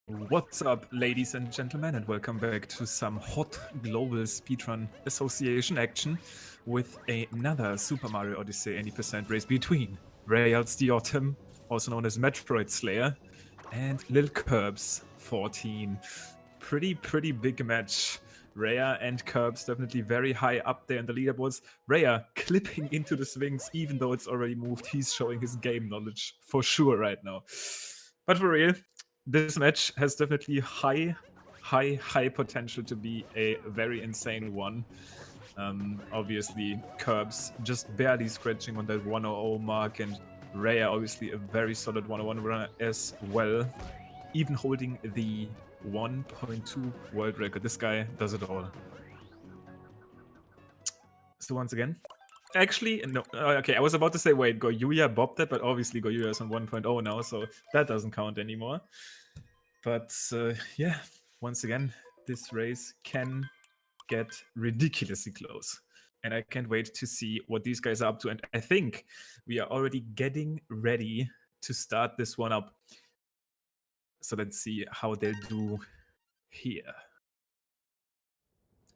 What's up, ladies and gentlemen, and welcome back to some hot global speedrun association action with another Super Mario Odyssey 80% race between reyalsdiorteM, also known as Metroid Slayer, and LilKirbs14. Pretty big match. Rhea and Curbs definitely very high up there in the leaderboards. Rhea clipping into the swings, even though it's already moved. He's showing his game knowledge for sure right now. But for real, this match has definitely high potential to be a very insane one. Obviously, Curbs just barely scratching on that 100 mark, and Rhea obviously a very solid 101 runner as well, even holding the 1.2 world record. This guy does it all. So once again, actually, no. Okay, I was about to say, wait, Goyuya bobbed that, but obviously Goyuya is on 1.0 now, so that doesn't count anymore. But yeah, once again, this race can get ridiculously close. And I can't wait to see what these guys are up to. And I think we are already getting ready to start this one up. So let's see how they'll do here.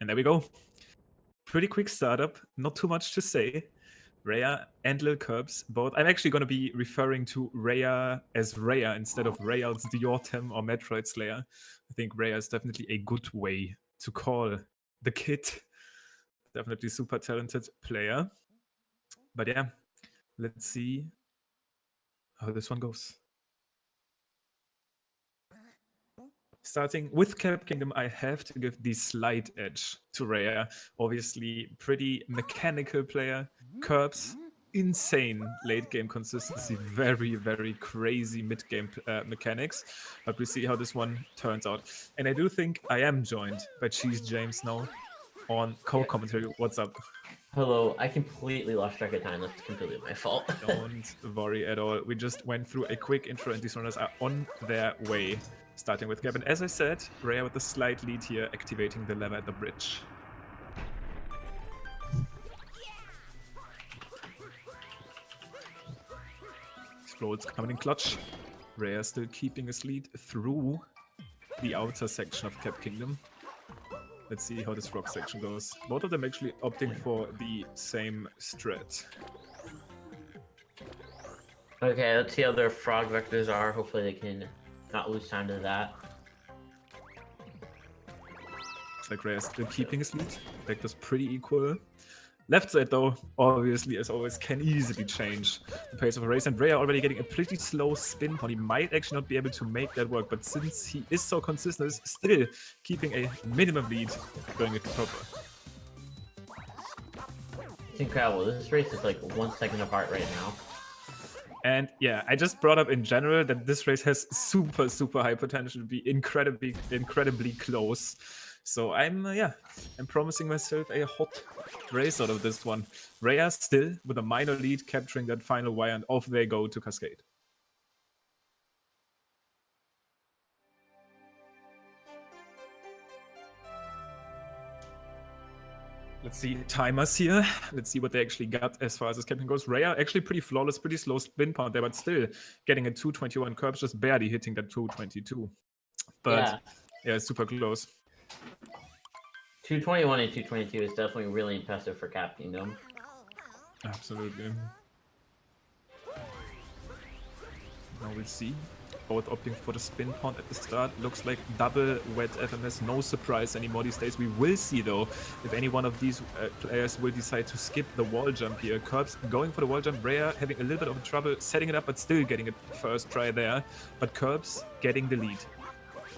And there we go. Pretty quick startup, not too much to say. Rhea and LilKirbs, both. I'm actually going to be referring to Rhea as Rhea instead of reyalsdiorteM or Metroid Slayer. I think Rhea is definitely a good way to call the kid. Definitely super talented player. But yeah, let's see how this one goes. Starting with Cap Kingdom, I have to give the slight edge to Rhea. Obviously, pretty mechanical player. Curbs, insane late game consistency, very crazy mid game mechanics. But we'll see how this one turns out. And I do think I am joined by Cheese James now on co-commentary. What's up? Hello, I completely lost track of time. That's completely my fault. Don't worry at all. We just went through a quick intro and these runners are on their way. Starting with Cap. And as I said, Rhea with a slight lead here, activating the lever at the bridge. Explodes coming in clutch. Rhea still keeping his lead through the outer section of Cap Kingdom. Let's see how this rock section goes. Both of them actually opting for the same strat. Okay, let's see how their frog vectors are. Hopefully they can not lose time to that. Looks like Rhea still keeping his lead. Vectors pretty equal. Left side though, obviously as always, can easily change the pace of a race. And Rhea already getting a pretty slow spin point. He might actually not be able to make that work, but since he is so consistent, he's still keeping a minimum lead going into proper. It's incredible. This race is like 1 second apart right now. And yeah, I just brought up in general that this race has super high potential to be incredibly close. So I'm promising myself a hot race out of this one. Rhea still with a minor lead, capturing that final wire, and off they go to Cascade. Let's see timers here. Let's see what they actually got as far as this captain goes. Rhea actually pretty flawless, pretty slow spin point there, but still getting a 221 Curbs, just barely hitting that 222. But yeah, super close. 221 and 222 is definitely really impressive for Cap Kingdom. Absolutely. Now we'll see. Both opting for the spin point at the start. Looks like double wet FMS, no surprise anymore these days. We will see though if any one of these players will decide to skip the wall jump here. Curbs going for the wall jump. Rhea having a little bit of trouble setting it up, but still getting it first try there. But Curbs getting the lead.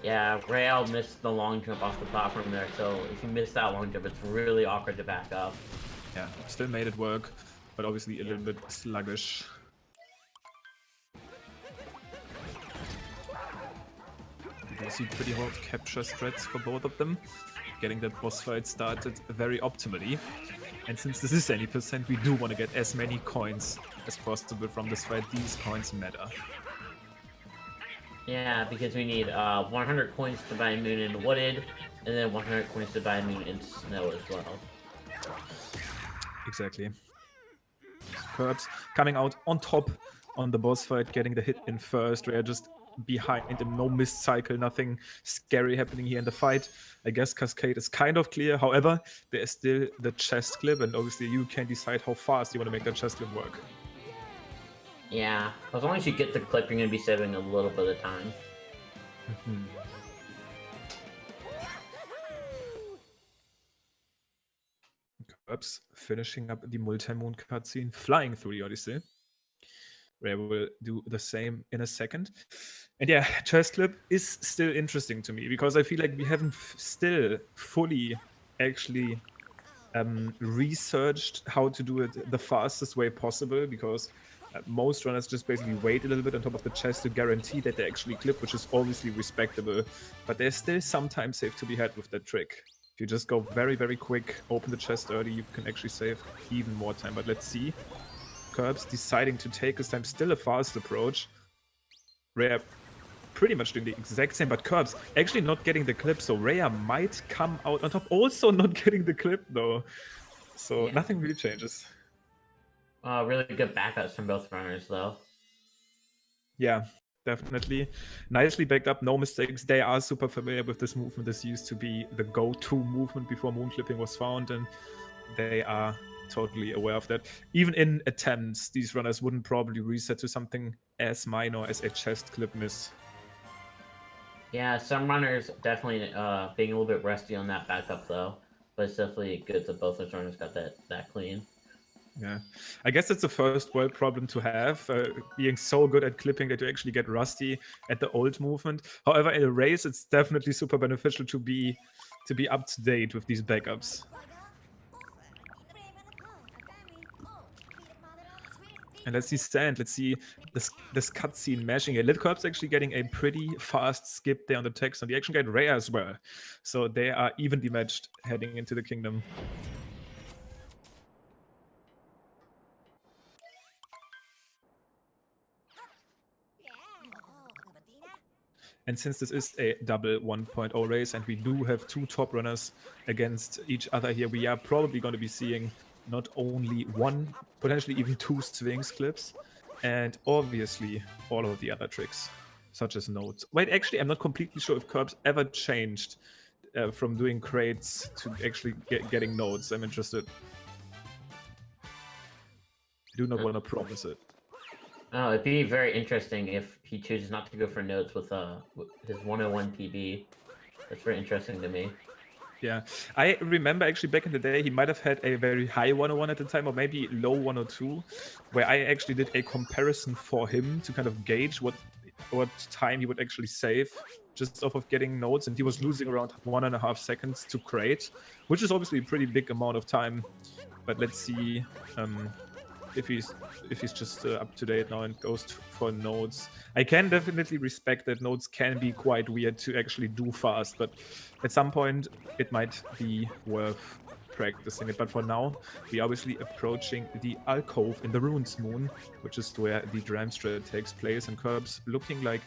Yeah, Rhea missed the long jump off the platform there, so if you miss that long jump, it's really awkward to back up. Yeah, still made it work, but obviously a little bit sluggish. You see pretty hard capture strats for both of them, getting that boss fight started very optimally. And since this is 80%, we do want to get as many coins as possible from this fight. These coins matter. Yeah, because we need 100 coins to buy Moon in Wooded, and then 100 coins to buy Moon in Snow as well. Exactly. Curbs coming out on top on the boss fight, getting the hit in first. Rhea just behind him. No missed cycle, nothing scary happening here in the fight. I guess Cascade is kind of clear. However, there is still the chest clip, and obviously you can decide how fast you want to make that chest clip work. Yeah, as long as you get the clip, you're going to be saving a little bit of time. Curbs finishing up the multi-moon cutscene, flying through the Odyssey. Ray will do the same in a second. And yeah, chest clip is still interesting to me because I feel like we haven't still fully actually researched how to do it the fastest way possible, because most runners just basically wait a little bit on top of the chest to guarantee that they actually clip, which is obviously respectable. But there's still some time saved to be had with that trick. If you just go very, very quick, open the chest early, you can actually save even more time. But let's see. Curbs deciding to take his time, still a fast approach. Rhea pretty much doing the exact same, but Curbs actually not getting the clip, so Rhea might come out on top, also not getting the clip though. So nothing really changes. Really good backups from both runners though. Yeah, definitely. Nicely backed up, no mistakes. They are super familiar with this movement. This used to be the go-to movement before moon clipping was found, and they are totally aware of that. Even in attempts, these runners wouldn't probably reset to something as minor as a chest clip miss. Yeah, some runners definitely being a little bit rusty on that backup though, but it's definitely good that both those runners got that clean. Yeah, I guess it's a first world problem to have, being so good at clipping that you actually get rusty at the old movement. However, in a race, it's definitely super beneficial to be up to date with these backups. And let's see Stand, let's see this cutscene mashing here. LilKirbs actually getting a pretty fast skip there on the text, and the action guide Rhea as well. So they are evenly matched heading into the kingdom. And since this is a double 1.0 race and we do have two top runners against each other here, we are probably going to be seeing not only one, potentially even two swings clips, and obviously all of the other tricks, such as nodes. Wait, actually, I'm not completely sure if Curbs ever changed from doing crates to actually getting nodes. I'm interested. I do not want to promise it. Oh, it'd be very interesting if he chooses not to go for nodes with his 101 PB. That's very interesting to me. Yeah, I remember actually back in the day he might have had a very high 101 at the time, or maybe low 102, where I actually did a comparison for him to kind of gauge what time he would actually save just off of getting nodes, and he was losing around 1.5 seconds to crate, which is obviously a pretty big amount of time. But let's see if he's just up to date now and goes for nodes. I can definitely respect that nodes can be quite weird to actually do fast, but at some point it might be worth practicing it. But for now, we're obviously approaching the alcove in the Ruins Moon, which is where the Dram strat takes place, and Curbs looking like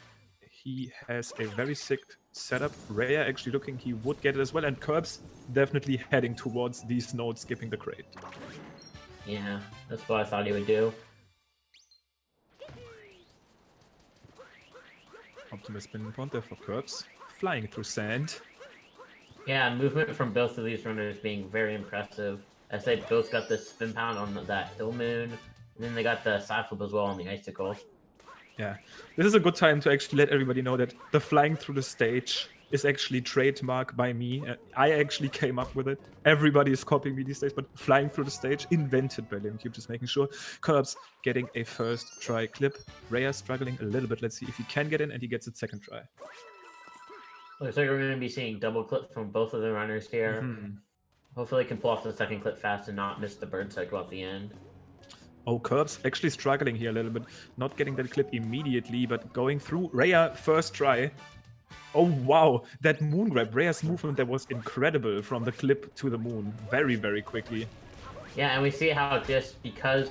he has a very sick setup. Rhea actually looking he would get it as well, and Curbs definitely heading towards these nodes, skipping the crate. Yeah, that's what I thought he would do. Optimus spinning point there for Curbs, flying through sand. Yeah, movement from both of these runners being very impressive, as they both got the spin pound on that hill moon, and then they got the side flip as well on the icicle. Yeah, this is a good time to actually let everybody know that the flying through the stage is actually trademark by me. I actually came up with it. Everybody is copying me these days, but flying through the stage, invented by LilKirbs, just making sure. Curbs getting a first try clip. Rhea struggling a little bit. Let's see if he can get in, and he gets it second try. Looks like we're going to be seeing double clip from both of the runners here. Hopefully they can pull off the second clip fast and not miss the bird cycle at the end. Oh, Curbs actually struggling here a little bit. Not getting that clip immediately, but going through. Rhea, first try. Oh, wow. That moon grab. Rhea's movement there was incredible from the clip to the moon. Very, very quickly. Yeah, and we see how just because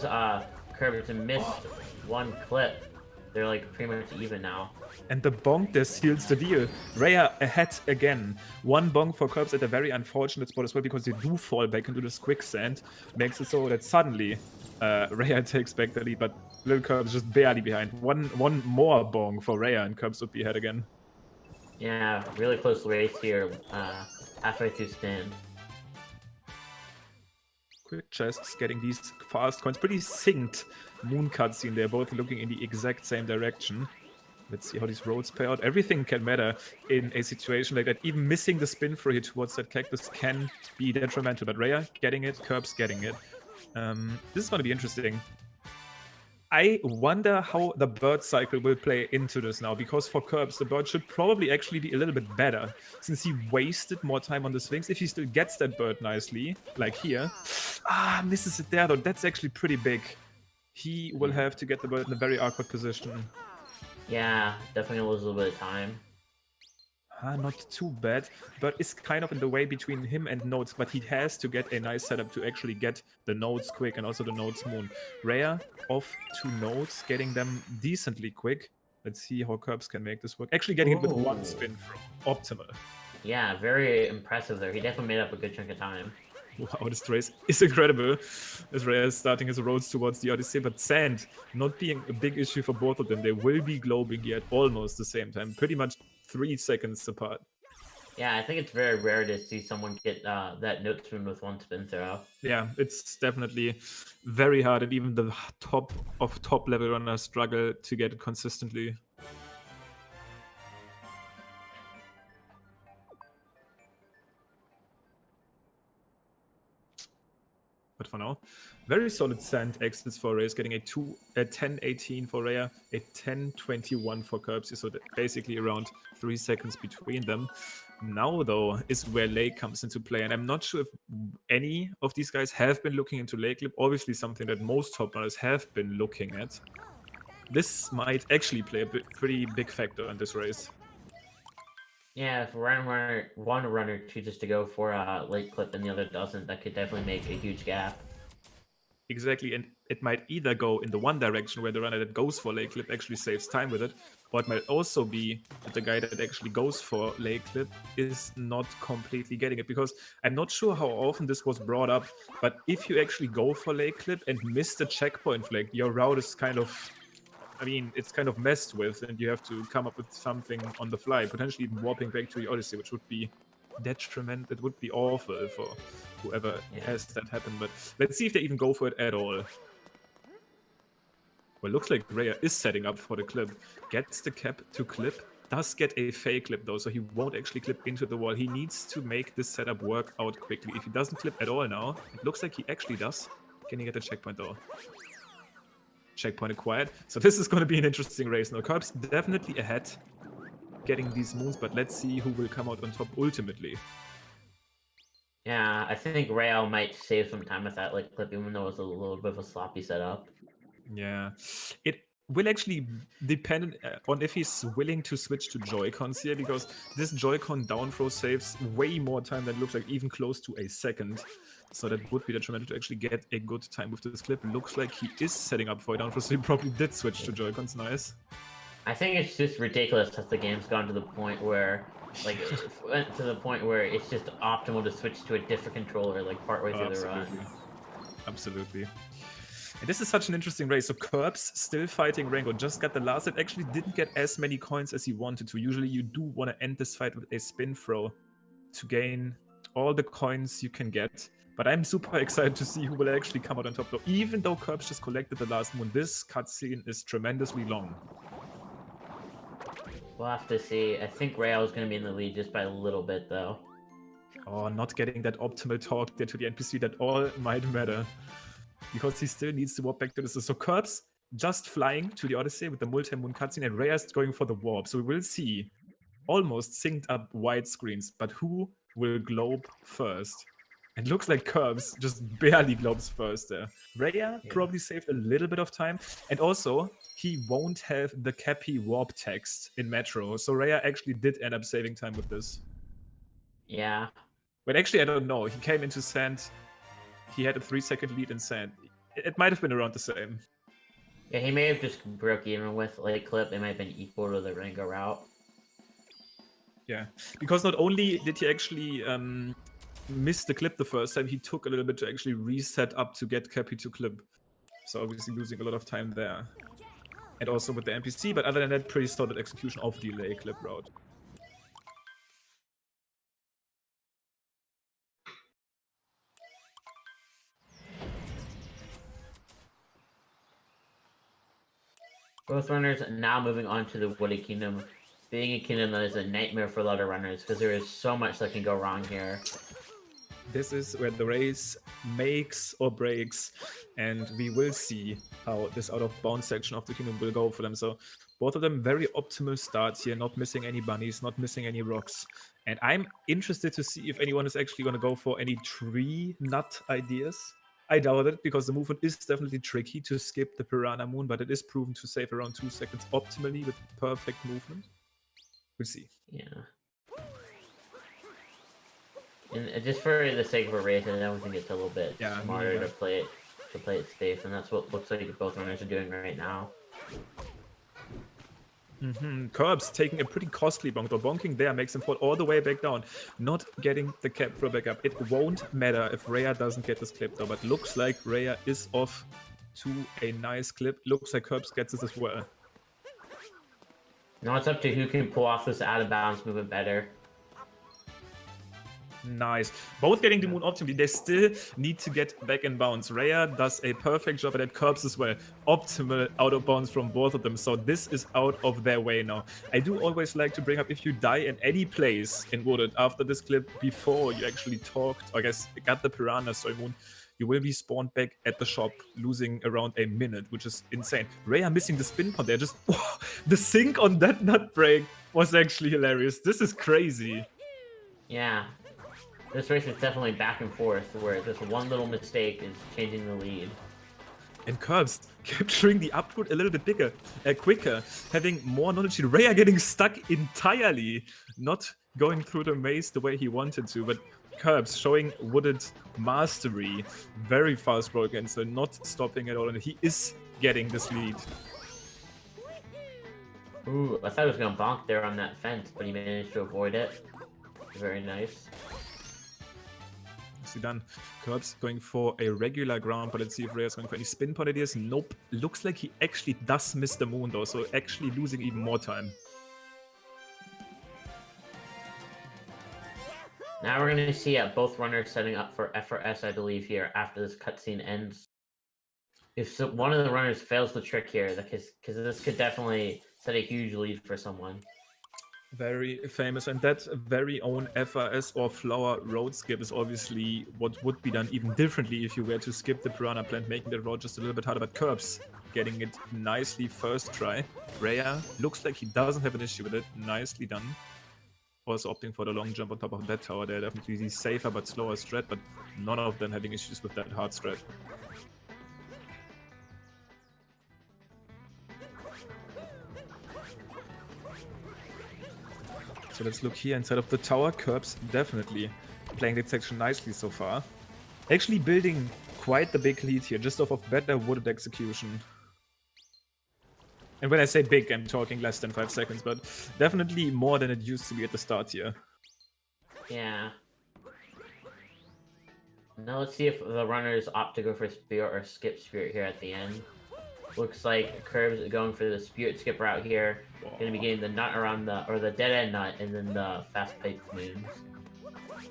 Curbs missed one clip, they're like pretty much even now. And the bonk there seals the deal. Rhea ahead again. One bonk for Curbs at a very unfortunate spot as well, because they do fall back into this quicksand. Makes it so that suddenly Rhea takes back the lead, but LilKirbs just barely behind. One more bong for Rhea, and Kirbs would be ahead again. Yeah, really close race here, halfway through stand. Quick chests, getting these fast coins. Pretty synced moon cutscene. They're both looking in the exact same direction. Let's see how these roads play out. Everything can matter in a situation like that. Even missing the spin through here towards that cactus can be detrimental. But Rhea getting it, Kirbs getting it. This is going to be interesting. I wonder how the bird cycle will play into this now, because for Kirbs, the bird should probably actually be a little bit better, since he wasted more time on the Sphinx. If he still gets that bird nicely, like here, misses it there though, that's actually pretty big. He will have to get the bird in a very awkward position. Yeah, definitely lose a little bit of time. Not too bad, but it's kind of in the way between him and Nodes, but he has to get a nice setup to actually get the Nodes quick and also the Nodes moon. Rhea off to Nodes, getting them decently quick. Let's see how Kirbs can make this work. Actually getting it with one spin from optimal. Yeah, very impressive there. He definitely made up a good chunk of time. Wow, this race is incredible. As Rhea is starting his roads towards the Odyssey, but sand not being a big issue for both of them. They will be globing here at almost the same time, pretty much 3 seconds apart. Yeah, I think it's very rare to see someone get that note spin with one spin throw. Yeah, it's definitely very hard, and even the top level runners struggle to get it consistently. But for now, very solid sand exits for Reyes, getting a 10-18 for Rhea, a 10-21 for Kirbs, so basically around 3 seconds between them. Now, though, is where Lake comes into play, and I'm not sure if any of these guys have been looking into Lake Clip. Obviously, something that most top runners have been looking at. This might actually play a pretty big factor in this race. Yeah, if one runner chooses to go for a late clip and the other doesn't, that could definitely make a huge gap. Exactly, and it might either go in the one direction where the runner that goes for late clip actually saves time with it, or it might also be that the guy that actually goes for late clip is not completely getting it, because I'm not sure how often this was brought up, but if you actually go for late clip and miss the checkpoint flag, your route is kind of, I mean, it's kind of messed with, and you have to come up with something on the fly, potentially even warping back to the Odyssey, which would be detriment. It would be awful for whoever has that happen, but let's see if they even go for it at all. Well, looks like Rhea is setting up for the clip. Gets the cap to clip. Does get a fake clip though, so he won't actually clip into the wall. He needs to make this setup work out quickly. If he doesn't clip at all now, it looks like he actually does. Can he get the checkpoint though? Checkpoint acquired. So this is going to be an interesting race now. Kirbs definitely ahead, getting these moons, but let's see who will come out on top ultimately. Yeah, I think Rail might save some time with that like clip, even though it's a little bit of a sloppy setup. Yeah, it will actually depend on if he's willing to switch to Joy-Cons here, because this Joy-Con down throw saves way more time than it looks like, even close to a second. So that would be detrimental to actually get a good time with this clip. Looks like he is setting up for a down throw, so he probably did switch to Joy-Cons. Nice. I think it's just ridiculous that the game's gone to the point where, like, it went to the point where it's just optimal to switch to a different controller, like, partway through the run. Absolutely. And this is such an interesting race. So Kirbs still fighting Rango, just got the last hit, actually didn't get as many coins as he wanted to. Usually you do want to end this fight with a spin throw to gain all the coins you can get. But I'm super excited to see who will actually come out on top though. Even though Kirbs just collected the last moon, this cutscene is tremendously long. We'll have to see. I think Rail is going to be in the lead just by a little bit though. Oh, not getting that optimal talk there to the NPC, that all might matter. Because he still needs to warp back to this. So Kirbs just flying to the Odyssey with the multi-moon cutscene, and Rhea is going for the warp. So we will see almost synced up wide screens, but who will globe first? It looks like Kirbs just barely globes first there. Rhea probably saved a little bit of time, and also he won't have the Cappy warp text in Metro, so Rhea actually did end up saving time with this. Yeah. But actually, I don't know. He came into Sand. He had a 3-second lead in Sand. It might have been around the same. Yeah, he may have just broke even with late clip. It might have been equal to the Rango route. Yeah, because not only did he actually miss the clip the first time, he took a little bit to actually reset up to get Cappy to clip. So obviously losing a lot of time there. And also with the NPC, but other than that, pretty solid execution of the LilKlib route. Both runners now moving on to the Wooded Kingdom, being a kingdom that is a nightmare for a lot of runners because there is so much that can go wrong here. This is where the race makes or breaks, and we will see how this out of bounds section of the kingdom will go for them. So both of them very optimal starts here, not missing any bunnies, not missing any rocks. And I'm interested to see if anyone is actually going to go for any tree nut ideas. I doubt it, because the movement is definitely tricky to skip the Piranha Moon, but it is proven to save around 2 seconds optimally with perfect movement. We'll see. Yeah. And just for the sake of a race, I don't think it's a little bit smarter to play it safe, and that's what looks like both runners are doing right now. Curbs taking a pretty costly bonk, though. Bonking there makes him fall all the way back down, not getting the cap throw back up. It won't matter if Rhea doesn't get this clip, though, but looks like Rhea is off to a nice clip. Looks like Curbs gets this as well. Now it's up to who can pull off this out of bounds movement better. Nice. Both getting the moon optimally. They still need to get back in bounds. Rhea does a perfect job at that. Curbs as well. Optimal out of bounds from both of them. So this is out of their way now. I do always like to bring up, if you die in any place in Wooded after this clip, before you actually talked, I guess, got the Piranha Soy Moon, you will be spawned back at the shop, losing around a minute, which is insane. Rhea missing the spin pond there. Just the sync on that nut break was actually hilarious. This is crazy. Yeah. This race is definitely back and forth, where just one little mistake is changing the lead. And Curbs capturing the upload a little bit bigger, quicker, having more knowledge. Rhea getting stuck entirely, not going through the maze the way he wanted to, but Curbs showing Wooded mastery, very fast roll against, so not stopping at all, and he is getting this lead. Ooh, I thought he was going to bonk there on that fence, but he managed to avoid it. Very nice. Nicely done. Curbs going for a regular ground, but let's see if Rhea's going for any spin pod ideas. Nope. Looks like he actually does miss the moon, though, so actually losing even more time. Now we're going to see both runners setting up for FRS, I believe, here after this cutscene ends. If one of the runners fails the trick here, because this could definitely set a huge lead for someone. Very famous, and that very own FRS or flower road skip is obviously what would be done even differently if you were to skip the Piranha Plant, making the road just a little bit harder, but Curbs getting it nicely first try. Rhea looks like he doesn't have an issue with it. Nicely done. Also opting for the long jump on top of that tower there. Definitely the safer but slower strat, but none of them having issues with that hard strat. So let's look here inside of the tower. Curbs definitely playing that section nicely so far. Actually building quite the big lead here, just off of better Wooded execution. And when I say big, I'm talking less than 5 seconds, but definitely more than it used to be at the start here. Yeah. Now let's see if the runners opt to go for Spirit or skip Spirit here at the end. Looks like Curbs going for the Spirit skip route here. Gonna be getting the nut around the dead end nut, and then the fast pipe moons.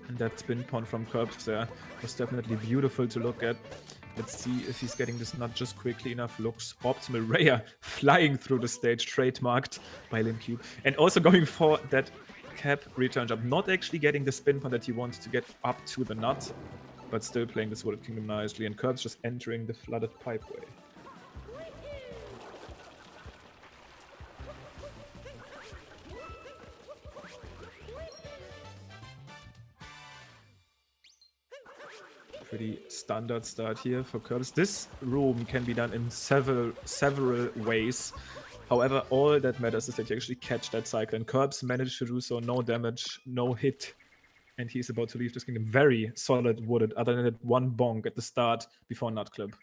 And that spin pond from Curbs there was definitely beautiful to look at. Let's see if he's getting this nut just quickly enough. Looks optimal. Rhea flying through the stage, trademarked by LilKirbs. And also going for that cap return jump. Not actually getting the spin pond that he wants to get up to the nut, but still playing this Wooded Kingdom nicely. And Curbs just entering the flooded pipeway. Pretty standard start here for Curbs. This room can be done in several ways. However, all that matters is that you actually catch that cycle. And Curbs managed to do so. No damage, no hit. And he's about to leave this kingdom. Very solid Wooded, other than that one bonk at the start before Nut Clip.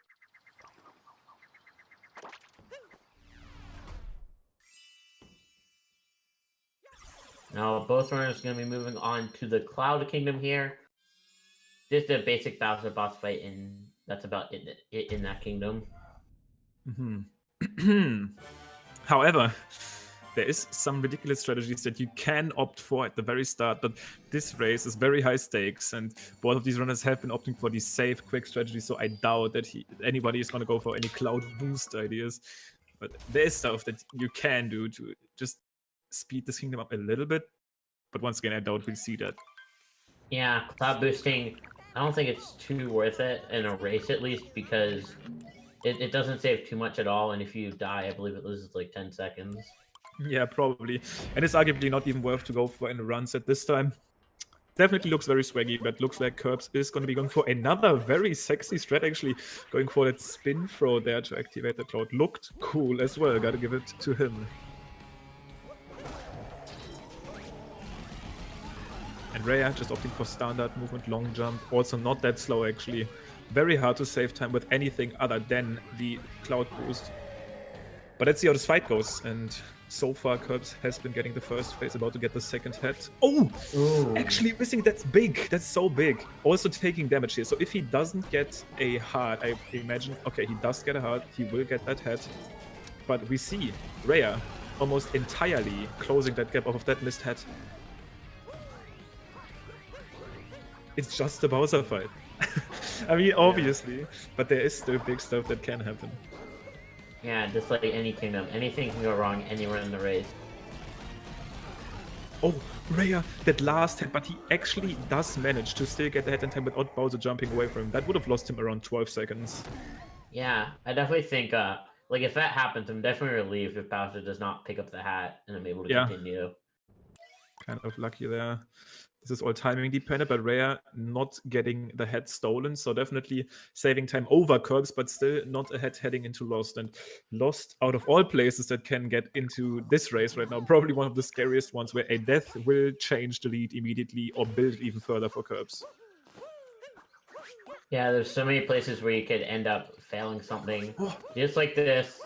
Now both runners are going to be moving on to the Cloud Kingdom here. Just a basic Bowser boss fight, and that's about it in that kingdom. However, there is some ridiculous strategies that you can opt for at the very start, but this race is very high stakes, and both of these runners have been opting for these safe, quick strategies, so I doubt that anybody is going to go for any cloud boost ideas. But there is stuff that you can do to just speed this kingdom up a little bit, but once again, I doubt we'll see that. Yeah, cloud boosting, I don't think it's too worth it in a race at least, because it doesn't save too much at all, and if you die, I believe it loses like 10 seconds. Yeah, probably. And it's arguably not even worth to go for in the runs at this time. Definitely looks very swaggy, but looks like Curbs is going to be going for another very sexy strat, actually. Going for that spin throw there to activate the cloud. Looked cool as well, gotta give it to him. And Rhea just opting for standard movement, long jump. Also not that slow, actually. Very hard to save time with anything other than the cloud boost. But let's see how this fight goes. And so far, Curbs has been getting the first phase, about to get the second hit. Oh! Ooh. Actually missing, that's big. That's so big. Also taking damage here. So if he doesn't get a heart, I imagine, okay, he does get a heart. He will get that hit. But we see Rhea almost entirely closing that gap off of that missed hit. It's just a Bowser fight. I mean, obviously, but there is still big stuff that can happen. Yeah, just like any kingdom, anything can go wrong anywhere in the race. Oh, Rhea, that last hit, but he actually does manage to still get the hit in time without Bowser jumping away from him. That would have lost him around 12 seconds. Yeah, I definitely think, like, if that happens, I'm definitely relieved if Bowser does not pick up the hat and I'm able to continue. Kind of lucky there. This is all timing dependent, but Rhea not getting the head stolen, so definitely saving time over Curbs, but still not ahead heading into Lost. And Lost, out of all places that can get into this race right now, probably one of the scariest ones where a death will change the lead immediately or build even further for Curbs. Yeah, there's so many places where you could end up failing something. Just like this.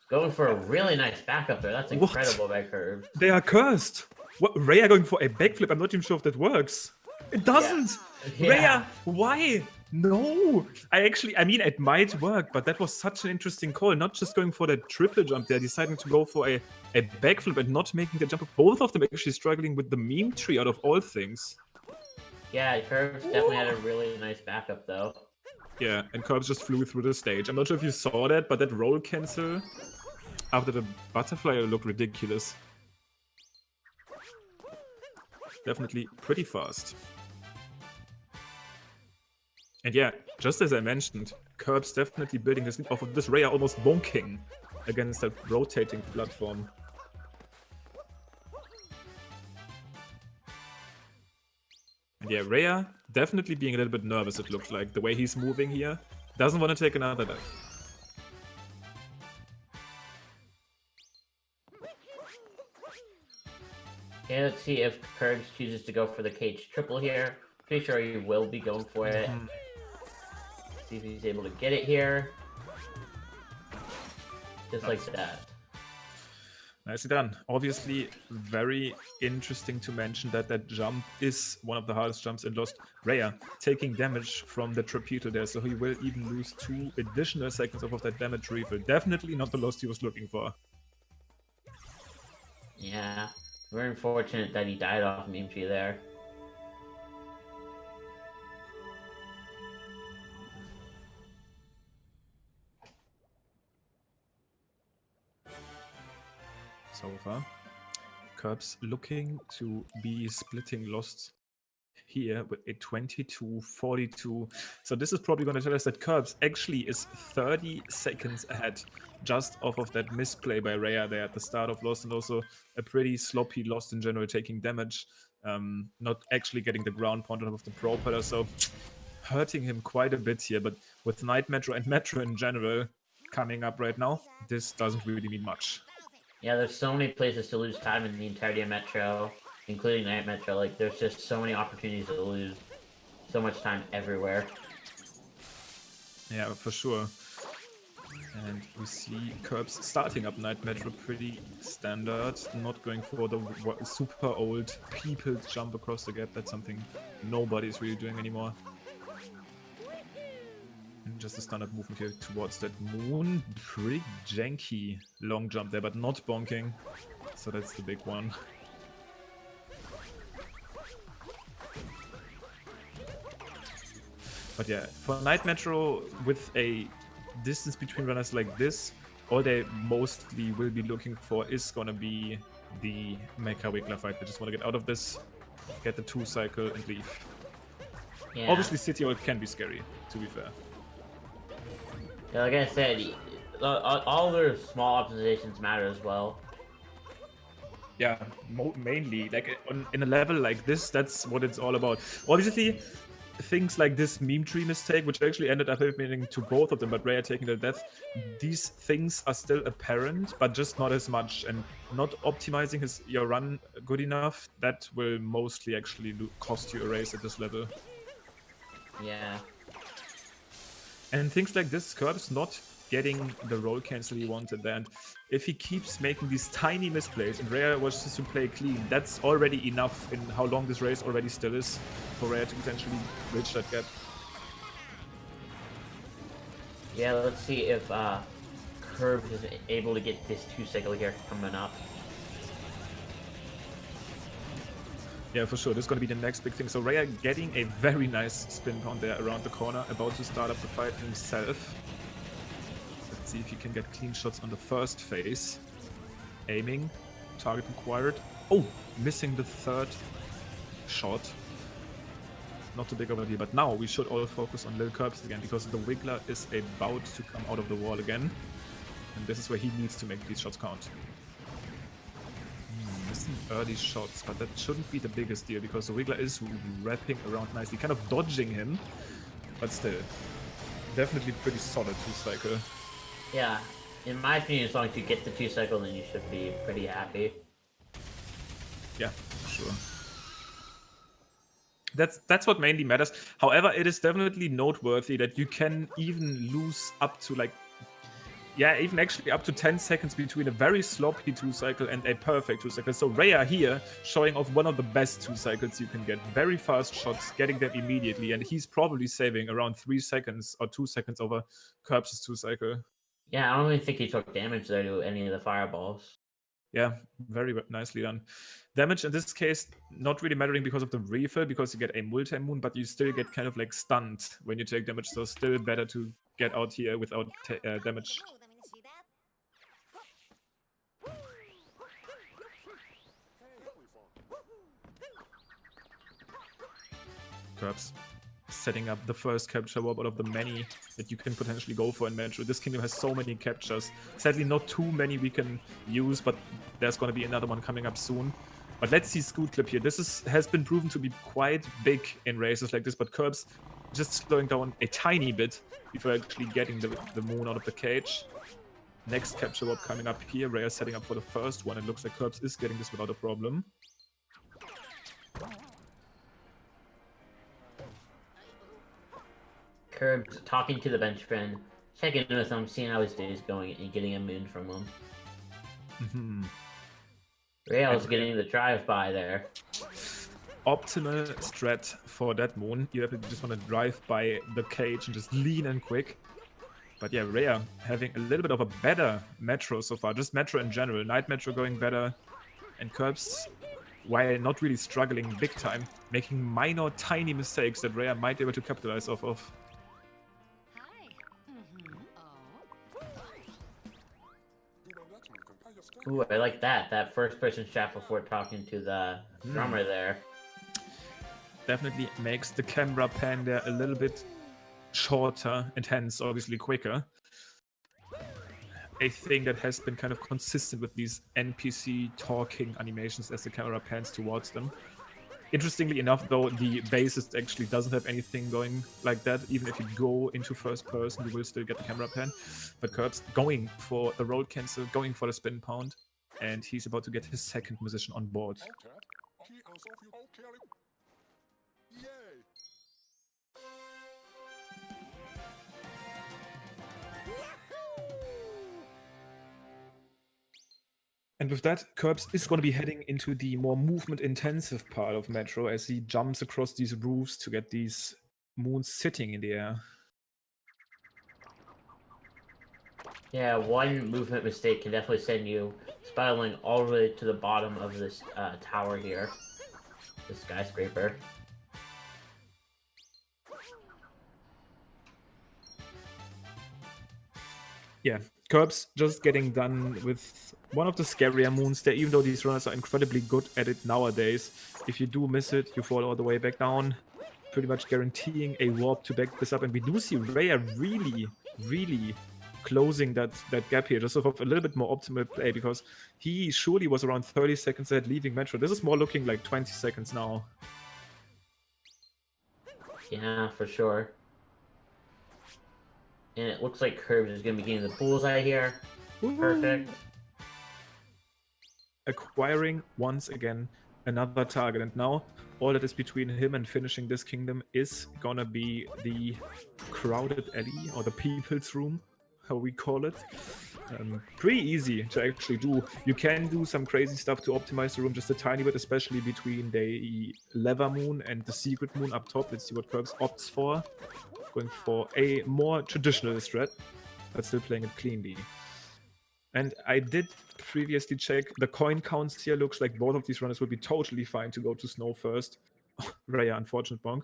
Going for a really nice backup there. That's incredible by Curbs. They are cursed. What, Rhea going for a backflip? I'm not even sure if that works. It doesn't! Yeah. Rhea, why? No! I mean, it might work, but that was such an interesting call. Not just going for that triple jump there, deciding to go for a backflip and not making the jump. Both of them actually struggling with the meme tree out of all things. Yeah, Curbs definitely had a really nice backup, though. Yeah, and Curbs just flew through the stage. I'm not sure if you saw that, but that roll cancel after the butterfly looked ridiculous. Definitely pretty fast. And yeah, just as I mentioned, Curbs definitely building his lead off of this Rhea almost bonking against that rotating platform. And yeah, Rhea definitely being a little bit nervous, it looks like, the way he's moving here. Doesn't want to take another dive. Okay, let's see if Curbs chooses to go for the cage triple here. Pretty sure he will be going for it. See if he's able to get it here. Just like that. Nicely done. Obviously, very interesting to mention that that jump is one of the hardest jumps in Lost. Rhea taking damage from the trapeze there, so he will even lose 2 additional seconds off of that damage refill. Definitely not the Lost he was looking for. Yeah. Very unfortunate that he died off meme tree there. So far, Curbs looking to be splitting Lost here with a 22-42. So this is probably going to tell us that Curbs actually is 30 seconds ahead just off of that misplay by Rhea there at the start of Lost, and also a pretty sloppy Lost in general, taking damage, not actually getting the ground pound off of the propeller, so hurting him quite a bit here. But with Night Metro and Metro in general coming up right now, this doesn't really mean much. Yeah, there's so many places to lose time in the entirety of Metro, including Night Metro. Like, there's just so many opportunities to lose so much time everywhere. Yeah, for sure. And we see Curbs starting up Night Metro pretty standard, not going for the super old people's jump across the gap. That's something nobody's really doing anymore. Just a standard movement here towards that moon. Pretty janky long jump there, but not bonking. So that's the big one. But yeah, for Night Metro, with a distance between runners like this, all they mostly will be looking for is gonna be the Mecha Wiggler fight. They just want to get out of this, get the 2-cycle, and leave. Yeah. Obviously, City Ult can be scary, to be fair. Yeah, like I said, all their small optimizations matter as well. Yeah, mainly, like in a level like this, that's what it's all about. Obviously, things like this meme tree mistake, which actually ended up happening to both of them, but Raya taking the death, these things are still apparent, but just not as much. And not optimizing your run good enough, that will mostly actually cost you a race at this level. Yeah. And things like this, Curb's not getting the roll cancel he wanted there. And if he keeps making these tiny misplays and Raya was just to play clean, that's already enough in how long this race already still is for Raya to potentially bridge that gap. Yeah, let's see if Curb is able to get this 2-cycle here coming up. Yeah, for sure. This is going to be the next big thing. So Raya getting a very nice spin pound there around the corner, about to start up the fight himself. Let's see if he can get clean shots on the first phase. Aiming, target acquired. Oh, missing the third shot. Not too big of a deal, but now we should all focus on LilKirbs again, because the Wiggler is about to come out of the wall again. And this is where he needs to make these shots count. Missing early shots, but that shouldn't be the biggest deal, because the Wiggler is wrapping around nicely, kind of dodging him, but still. Definitely pretty solid 2-cycle. Yeah, in my opinion, as long as you get the 2-cycle, then you should be pretty happy. Yeah, sure. That's what mainly matters. However, it is definitely noteworthy that you can even lose up to like, yeah, even actually up to 10 seconds between a very sloppy 2-cycle and a perfect 2-cycle. So Raya here showing off one of the best 2-cycles you can get. Very fast shots, getting them immediately, and he's probably saving around 3 seconds or 2 seconds over Curbs' 2-cycle. Yeah, I don't even think he took damage there to any of the fireballs. Yeah, very nicely done. Damage in this case not really mattering because of the refill, because you get a multi-moon, but you still get kind of like stunned when you take damage, so still better to get out here without damage. Curbs setting up the first capture warp out of the many that you can potentially go for in Metro. This kingdom has so many captures. Sadly, not too many we can use, but there's going to be another one coming up soon. But let's see Scoot Clip here. This has been proven to be quite big in races like this, but Curbs just slowing down a tiny bit before actually getting the moon out of the cage. Next capture warp coming up here. Raya setting up for the first one. It looks like Curbs is getting this without a problem. Curbs talking to the bench friend, checking in with him, seeing how his day is going, and getting a moon from him. Rail's getting the drive-by there. Optimal strat for that moon. You just want to drive by the cage and just lean in quick. But yeah, Raya having a little bit of a better Metro so far. Just Metro in general. Night Metro going better. And Curbs, while not really struggling big time, making minor, tiny mistakes that Raya might be able to capitalize off of. Ooh, I like that. That first-person shot before talking to the drummer there. Definitely makes the camera pan there a little bit shorter and hence obviously quicker. A thing that has been kind of consistent with these NPC talking animations as the camera pans towards them. Interestingly enough, though, the bassist actually doesn't have anything going like that. Even if you go into first person, you will still get the camera pan. But Curbs going for the roll cancel, going for the spin pound, and he's about to get his second musician on board. And with that, Curbs is going to be heading into the more movement-intensive part of Metro as he jumps across these roofs to get these moons sitting in the air. Yeah, one movement mistake can definitely send you spiraling all the way to the bottom of this tower here. The skyscraper. Yeah, Curbs just getting done with one of the scarier moons there, even though these runners are incredibly good at it nowadays. If you do miss it, you fall all the way back down, pretty much guaranteeing a warp to back this up. And we do see Raya really closing that gap here, just sort of a little bit more optimal play, because he surely was around 30 seconds ahead leaving Metro. This is more looking like 20 seconds now. Yeah, for sure. And it looks like Curbs is going to be getting the bullseye here. Perfect. Acquiring once again another target, and now all that is between him and finishing this kingdom is gonna be the crowded alley, or the people's room, how we call it. Pretty easy to actually do. You can do some crazy stuff to optimize the room just a tiny bit, especially between the lever moon and the secret moon up top. Let's see what Curbs opts for. Going for a more traditional strat, but still playing it cleanly. And I did previously check the coin counts here. Looks like both of these runners will be totally fine to go to snow first. Raya, unfortunate bonk.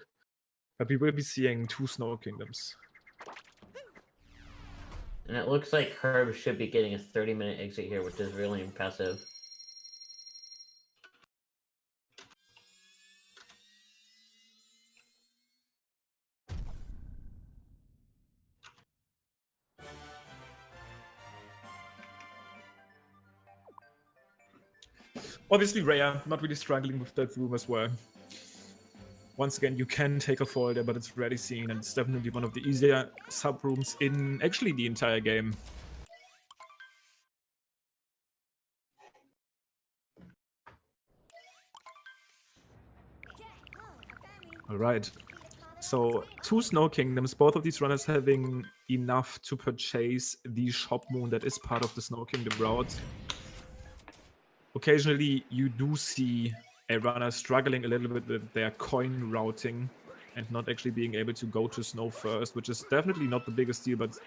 But we will be seeing 2 snow kingdoms. And it looks like Herb should be getting a 30-minute exit here, which is really impressive. Obviously, Raya not really struggling with that room as well. Once again, you can take a fall there, but it's rarely seen, and it's definitely one of the easier sub-rooms in actually the entire game. Alright. So, 2 Snow Kingdoms, both of these runners having enough to purchase the shop moon that is part of the Snow Kingdom route. Occasionally, you do see a runner struggling a little bit with their coin routing and not actually being able to go to snow first, which is definitely not the biggest deal, but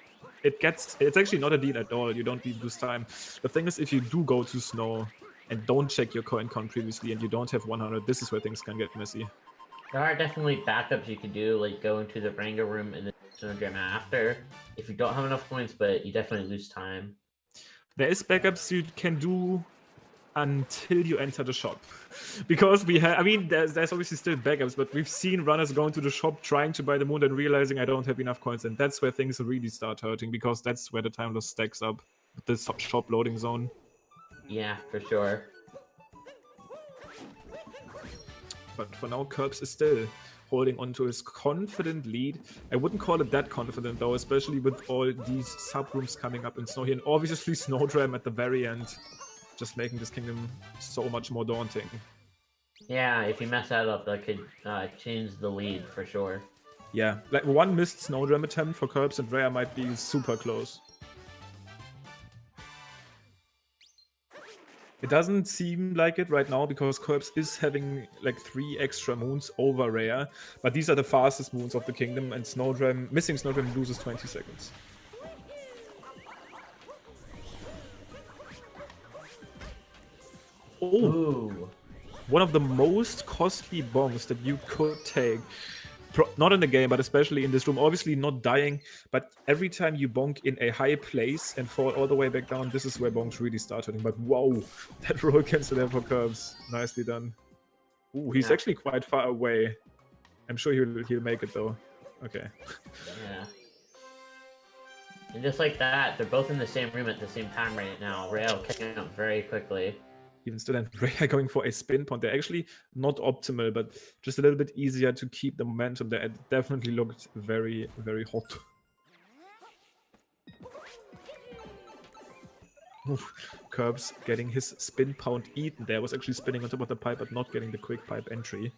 it's actually not a deal at all. You don't need to lose time. The thing is, if you do go to snow and don't check your coin count previously and you don't have 100, this is where things can get messy. There are definitely backups you could do, like go into the Ranga room and then Snow Jam after, if you don't have enough points, but you definitely lose time. There is backups you can do until you enter the shop, because we have, I mean, there's obviously still backups, but we've seen runners going to the shop trying to buy the moon and realizing I don't have enough coins, and that's where things really start hurting, because that's where the time loss stacks up with the shop loading zone. Yeah, for sure. But for now, Curbs is still holding on to his confident lead. I wouldn't call it that confident though, especially with all these sub-rooms coming up in snow here, and obviously Snowdram at the very end, just making this kingdom so much more daunting. Yeah, if you mess that up, that could change the lead for sure. Yeah, like one missed Snowdram attempt for Curbs and Raya might be super close. It doesn't seem like it right now, because Curbs is having like 3 extra moons over Raya, but these are the fastest moons of the kingdom, and Snowdram, missing Snowdram loses 20 seconds. Oh, Ooh. One of the most costly bonks that you could take. Not in the game, but especially in this room. Obviously not dying, but every time you bonk in a high place and fall all the way back down, this is where bonks really start hurting. But whoa, that roll cancel there for Curbs. Nicely done. Ooh, he's actually quite far away. I'm sure he'll make it though. Okay. Yeah. And just like that, they're both in the same room at the same time right now. Rail catching up very quickly. Even still, and Raya going for a spin point. They're actually not optimal, but just a little bit easier to keep the momentum there. It definitely looked very, very hot. Oof. Curbs getting his spin pound eaten there. Was actually spinning on top of the pipe, but not getting the quick pipe entry.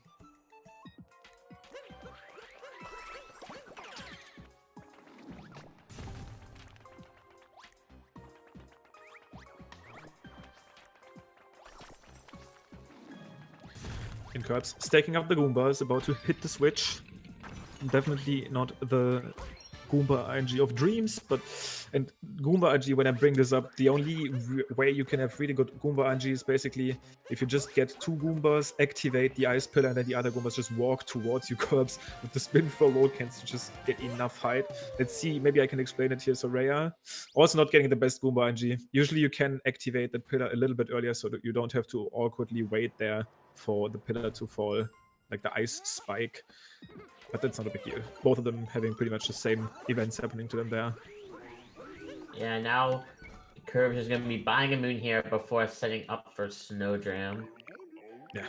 In Curbs, stacking up the Goombas, about to hit the switch. Definitely not the Goomba ING of Dreams, and Goomba ING, when I bring this up, the only way you can have really good Goomba ING is basically if you just get 2 Goombas, activate the ice pillar, and then the other Goombas just walk towards you Curbs with the spin throw roll cans to just get enough height. Let's see, maybe I can explain it here. So Rhea, also not getting the best Goomba ING. Usually you can activate the pillar a little bit earlier so that you don't have to awkwardly wait there for the pillar to fall, like the ice spike. But that's not a big deal. Both of them having pretty much the same events happening to them there. Yeah, now Curbs is going to be buying a moon here before setting up for Snowdram. Yeah.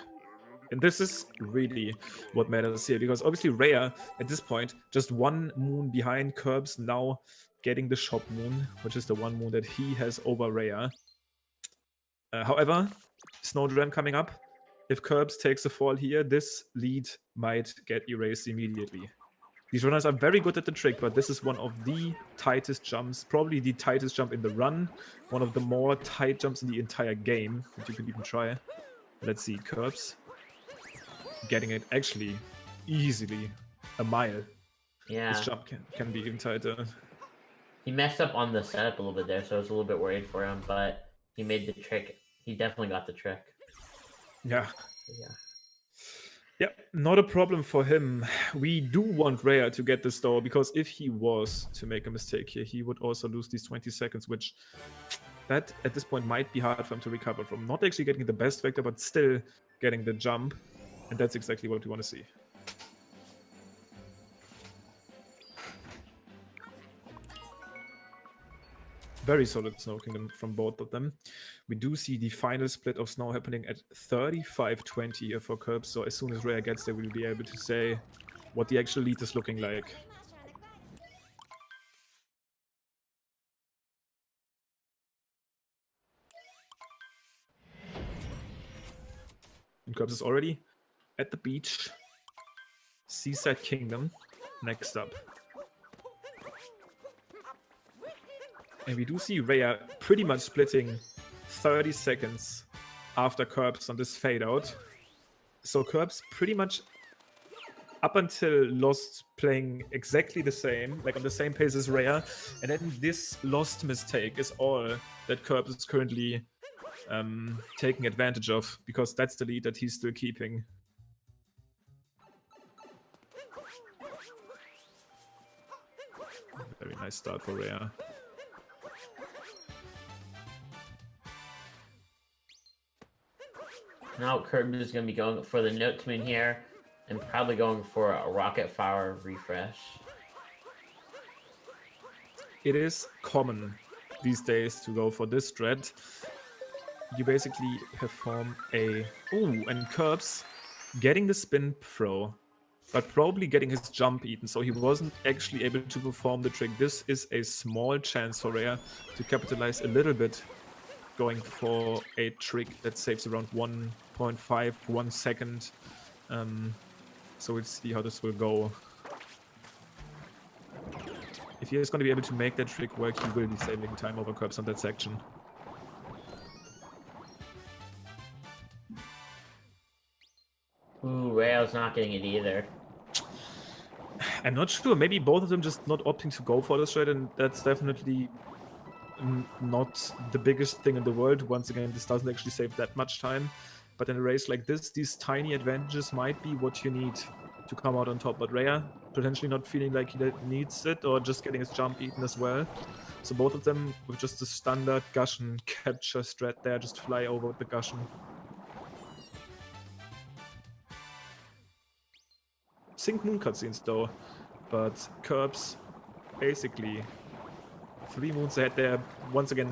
And this is really what matters here, because obviously Rhea, at this point, just 1 moon behind Curbs, now getting the shop moon, which is the 1 moon that he has over Rhea. However, Snowdram coming up. If Curbs takes a fall here, this lead might get erased immediately. These runners are very good at the trick, but this is one of the tightest jumps, probably the tightest jump in the run, one of the more tight jumps in the entire game that you can even try. Let's see, Curbs getting it actually easily a mile. Yeah. This jump can be even tighter. He messed up on the setup a little bit there, so I was a little bit worried for him, but he made the trick. He definitely got the trick. Yeah. Yeah. Yep, not a problem for him. We do want Rhea to get this though, because if he was to make a mistake here, he would also lose these 20 seconds, which that at this point might be hard for him to recover from. Not actually getting the best vector, but still getting the jump. And that's exactly what we want to see. Very solid Snow Kingdom from both of them. We do see the final split of Snow happening at 35-20 here for Curbs, so as soon as Rhea gets there, we'll be able to say what the actual lead is looking like. And Curbs is already at the beach. Seaside Kingdom next up. And we do see Rhea pretty much splitting 30 seconds after Curbs on this fade out. So Curbs pretty much up until Lost playing exactly the same, like on the same pace as Rhea. And then this Lost mistake is all that Curbs is currently taking advantage of, because that's the lead that he's still keeping. Very nice start for Rhea. Now Curbs is going to be going for the Note Moon here, and probably going for a Rocket Flower refresh. It is common these days to go for this strat. You basically perform a... Ooh, and Curbs getting the spin throw, but probably getting his jump eaten, so he wasn't actually able to perform the trick. This is a small chance for Rhea to capitalize a little bit, going for a trick that saves around 1.5, 1 second. So we'll see how this will go. If he is going to be able to make that trick work, he will be saving time over Curbs on that section. Ooh, Rail's not getting it either. I'm not sure. Maybe both of them just not opting to go for this strat, and that's definitely not the biggest thing in the world. Once again, this doesn't actually save that much time. But in a race like this, these tiny advantages might be what you need to come out on top. But Rhea potentially not feeling like he needs it, or just getting his jump eaten as well. So both of them with just a standard Gushen capture strat there, just fly over with the Gushen. Sync moon cutscenes though, but Curbs basically 3 moons ahead there. Once again,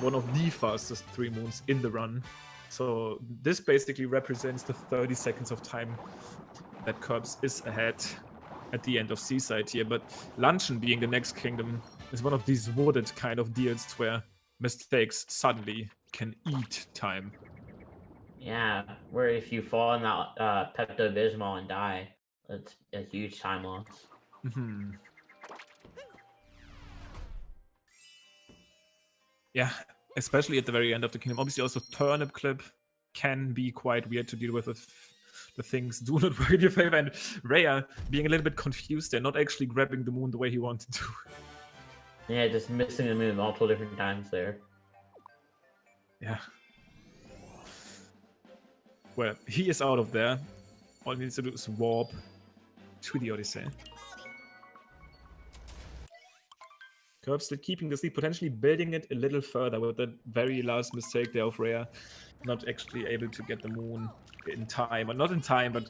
one of the fastest 3 moons in the run. So this basically represents the 30 seconds of time that Curbs is ahead at the end of Seaside here. But Luncheon being the next kingdom is one of these wooded kind of deals where mistakes suddenly can eat time. Yeah, where if you fall in that Pepto-Bismol and die, it's a huge time loss. Yeah, especially at the very end of the kingdom. Obviously also Turnip Clip can be quite weird to deal with the things do not work in your favor, and Rhea being a little bit confused there, not actually grabbing the moon the way he wanted to. Yeah, just missing the moon multiple different times there. Yeah. Well, he is out of there. All he needs to do is warp to the Odyssey. Curb still keeping this lead, potentially building it a little further with that very last mistake there of Rhea, not actually able to get the moon in time, or not in time, but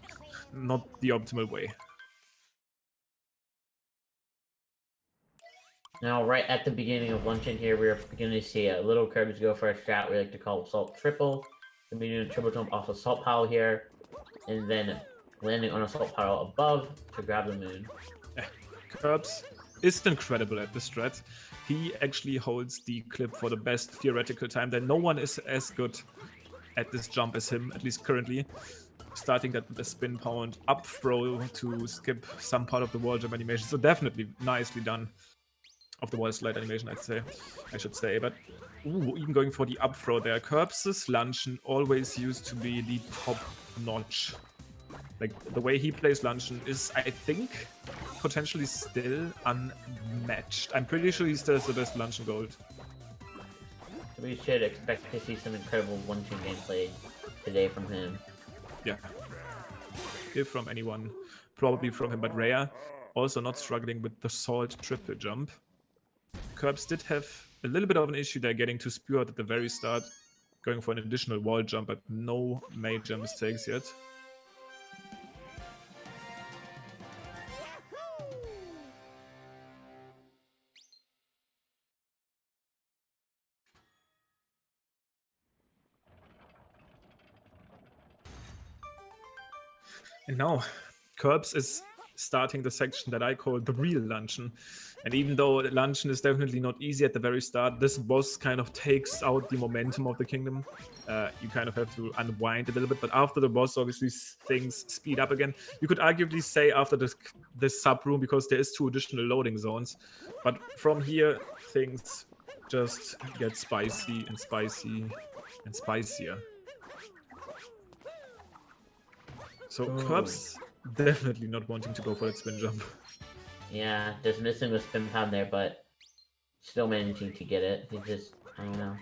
not the optimal way. Now, right at the beginning of luncheon here, we're beginning to see LilKirbs go for a strat we like to call Salt Triple. We're doing a triple jump off a salt pile here, and then landing on a salt pile above to grab the moon. Curbs is incredible at this strat. He actually holds the clip for the best theoretical time. That no one is as good at this jump as him, at least currently. Starting that with a spin pound up throw to skip some part of the wall jump animation. So definitely nicely done. Of the wall slide animation, I should say. But ooh, even going for the up throw there. Curbs' luncheon always used to be the top notch. Like, the way he plays luncheon is, I think, potentially still unmatched. I'm pretty sure he still has the best luncheon gold. We should expect to see some incredible luncheon gameplay today from him. Yeah. If from anyone, probably from him, but Rhea also not struggling with the salt triple jump. Curbs did have a little bit of an issue there getting to spew out at the very start, going for an additional wall jump, but no major mistakes yet. And now, Curbs is starting the section that I call the real luncheon. And even though luncheon is definitely not easy at the very start, this boss kind of takes out the momentum of the kingdom. You kind of have to unwind a little bit, but after the boss, obviously things speed up again. You could arguably say after this sub-room, because there is 2 additional loading zones. But from here, things just get spicy and spicy and spicier. So Curbs definitely not wanting to go for that spin jump. Yeah, just missing the spin pound there, but still managing to get it. He just, I don't know.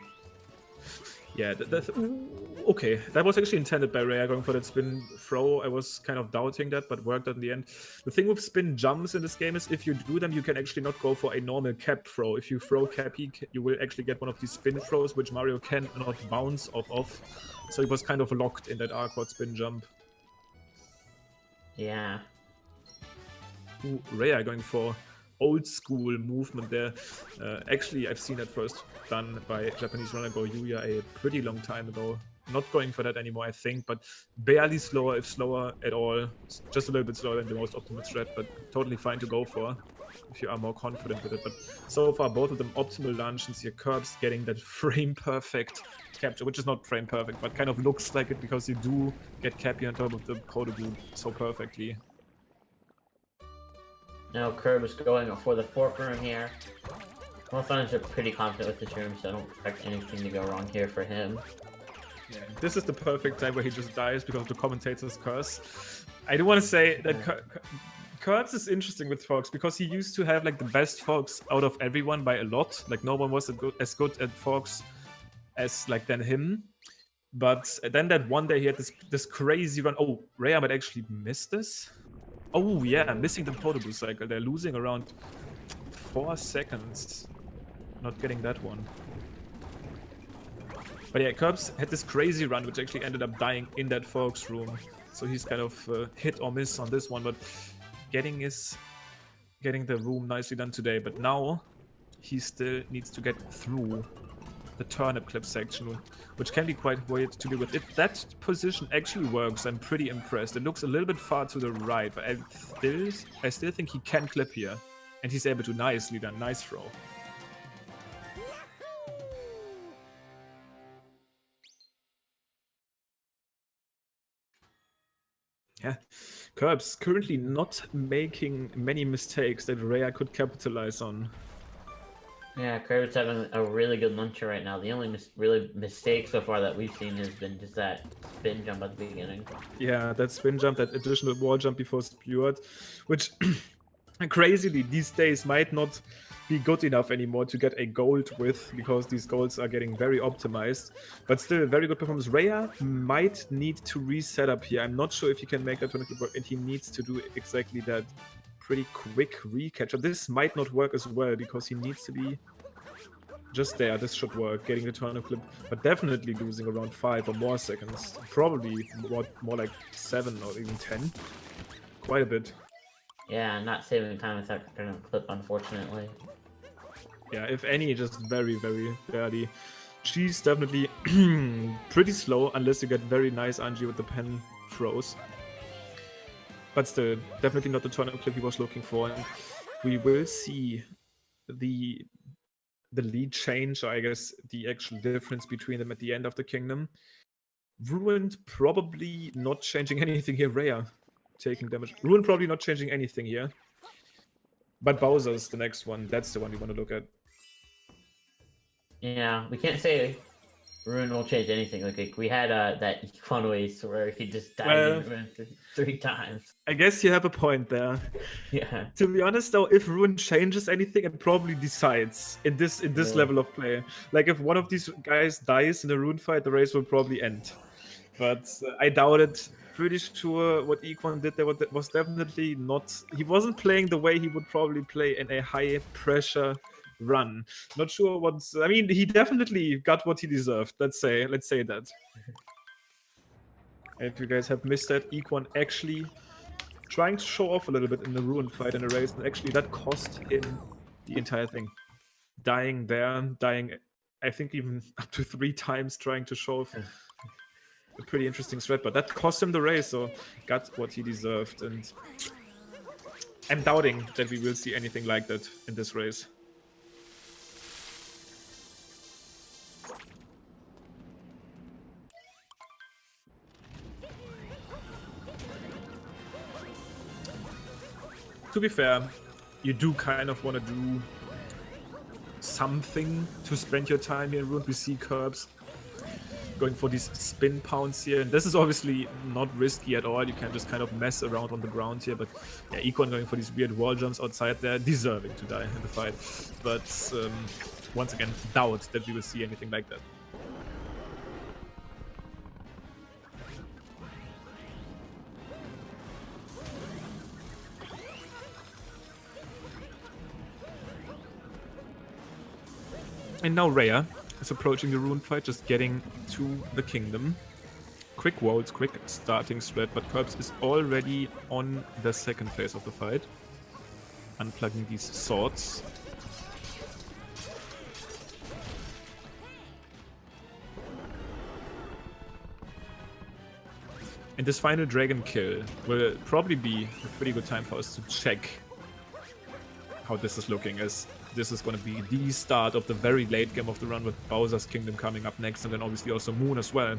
Yeah, okay. That was actually intended by Rhea going for that spin throw. I was kind of doubting that, but worked out in the end. The thing with spin jumps in this game is if you do them, you can actually not go for a normal cap throw. If you throw cappy, you will actually get one of these spin throws, which Mario cannot bounce off of. So he was kind of locked in that awkward spin jump. Yeah. Ooh, Rhea going for old school movement there. Actually, I've seen that first done by Japanese runner Go Yuya a pretty long time ago. Not going for that anymore, I think, but barely slower, if slower at all. Just a little bit slower than the most optimal strat, but totally fine to go for if you are more confident with it. But so far, both of them optimal luncheons. Your Curbs getting that frame perfect capture, which is not frame perfect, but kind of looks like it because you do get Cappy on top of the Potogu so perfectly. Now Curbs going for the fork room here. Most runners are pretty confident with this room, so I don't expect anything to go wrong here for him. Yeah, this is the perfect time where he just dies because of the commentator's curse. I do want to say that Curbs is interesting with forks because he used to have like the best forks out of everyone by a lot. Like no one was as good at forks as like than him. But then that one day he had this crazy run. Oh, Rhea might actually miss this. Oh yeah, missing the Potobu cycle. They're losing around 4 seconds. Not getting that one. But yeah, Curbs had this crazy run, which actually ended up dying in that Forks room. So he's kind of hit or miss on this one, but getting the room nicely done today. But now he still needs to get through the turnip clip section, which can be quite weird to deal with. If that position actually works, I'm pretty impressed. It looks a little bit far to the right, but I still think he can clip here. And he's able to nicely done. Nice throw. Yeah, Curbs currently not making many mistakes that Rhea could capitalize on. Yeah, Curbs having a really good launcher right now. The only really mistake so far that we've seen has been just that spin jump at the beginning. Yeah, that spin jump, that additional wall jump before Speward, which crazily these days might not be good enough anymore to get a gold with, because these golds are getting very optimized. But still, very good performance. Rhea might need to reset up here. I'm not sure if he can make that tournament work, and he needs to do exactly that pretty quick recapture. This might not work as well, because he needs to be just there. This should work, getting the turn clip, but definitely losing around 5 or more seconds. Probably more like 7 or even 10. Quite a bit. Yeah, not saving time with that turn clip, unfortunately. Yeah, if any, just very, very barely. She's definitely pretty slow, unless you get very nice Angie with the pen throws. But still, definitely not the turn clip he was looking for. And we will see the lead change, or I guess the actual difference between them at the end of the kingdom. Ruined probably not changing anything here. Rhea taking damage. Ruined probably not changing anything here. But Bowser's the next one. That's the one you want to look at. Yeah, we can't say Ruin will change anything. Like we had that fun waste where he just died in Ruin three times. I guess you have a point there. Yeah. To be honest, though, if Ruin changes anything, it probably decides in this level of play. Like if one of these guys dies in a Ruin fight, the race will probably end. But I doubt it. Pretty sure what Equan did there was definitely not. He wasn't playing the way he would probably play in a high pressure run. Not sure what's. I mean, he definitely got what he deserved. Let's say that. If you guys have missed that, Equan actually trying to show off a little bit in the Ruin fight in the race, and actually that cost him the entire thing. Dying there, dying, I think even up to 3 times trying to show off a pretty interesting threat, but that cost him the race, so got what he deserved, and I'm doubting that we will see anything like that in this race. To be fair, you do kind of want to do something to spend your time here in Ruin. We see Curbs going for these spin pounds here, and this is obviously not risky at all. You can just kind of mess around on the ground here, but yeah, Equan going for these weird wall jumps outside there, deserving to die in the fight. But once again, doubt that we will see anything like that. And now Rhea is approaching the Ruin fight, just getting to the kingdom. Quick walls, quick starting strat, but Curbs is already on the second phase of the fight. Unplugging these swords. And this final dragon kill will probably be a pretty good time for us to check how this is looking, as this is going to be the start of the very late game of the run, with Bowser's Kingdom coming up next, and then obviously also Moon as well.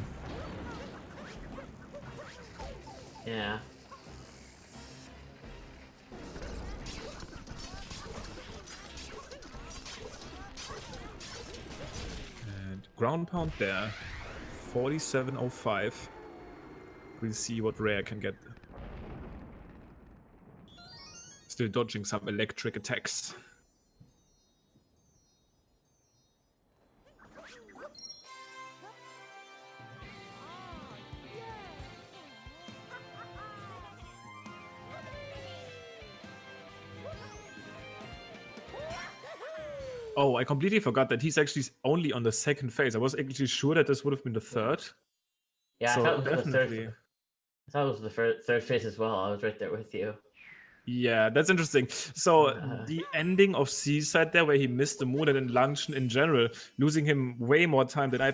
Yeah. And ground pound there. 47.05. We'll see what Rhea can get. Still dodging some electric attacks. Oh, I completely forgot that he's actually only on the second phase. I was actually sure that this would have been the third. Yeah, so I thought it was definitely. the third. I thought it was the third phase as well. I was right there with you. Yeah, that's interesting. So the ending of Seaside there, where he missed the moon, and then Luncheon in general, losing him way more time than I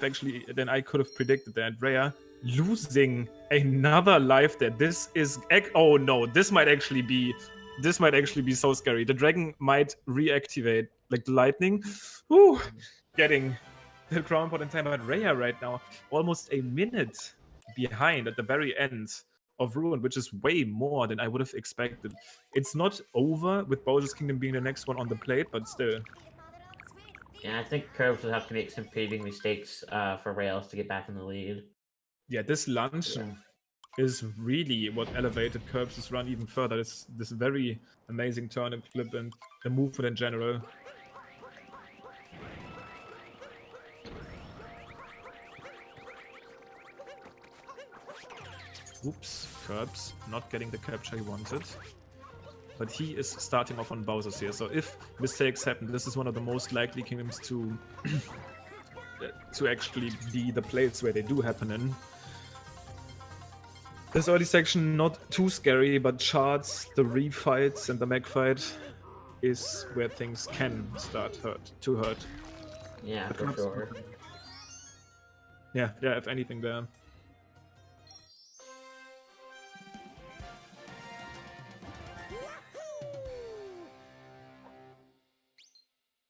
could have predicted there. And Rhea losing another life there. This is oh no, this might actually be so scary. The dragon might reactivate, like the lightning. Whew, getting the ground pot in time. But Rhea right now almost a minute behind at the very end of Ruin, which is way more than I would have expected. It's not over with Bowser's Kingdom being the next one on the plate, but still. Yeah, I think Curbs would have to make some pretty big mistakes for Rails to get back in the lead. Yeah, this luncheon is really what elevated Curbs' run even further. This very amazing turnip flip and the movement in general. Oops, Curbs not getting the capture he wanted. But he is starting off on Bowser's here, so if mistakes happen, this is one of the most likely kingdoms to to actually be the place where they do happen in. This early section not too scary, but charts, the refights and the mech fight is where things can start to hurt. Yeah, But for sure. Yeah, if anything there.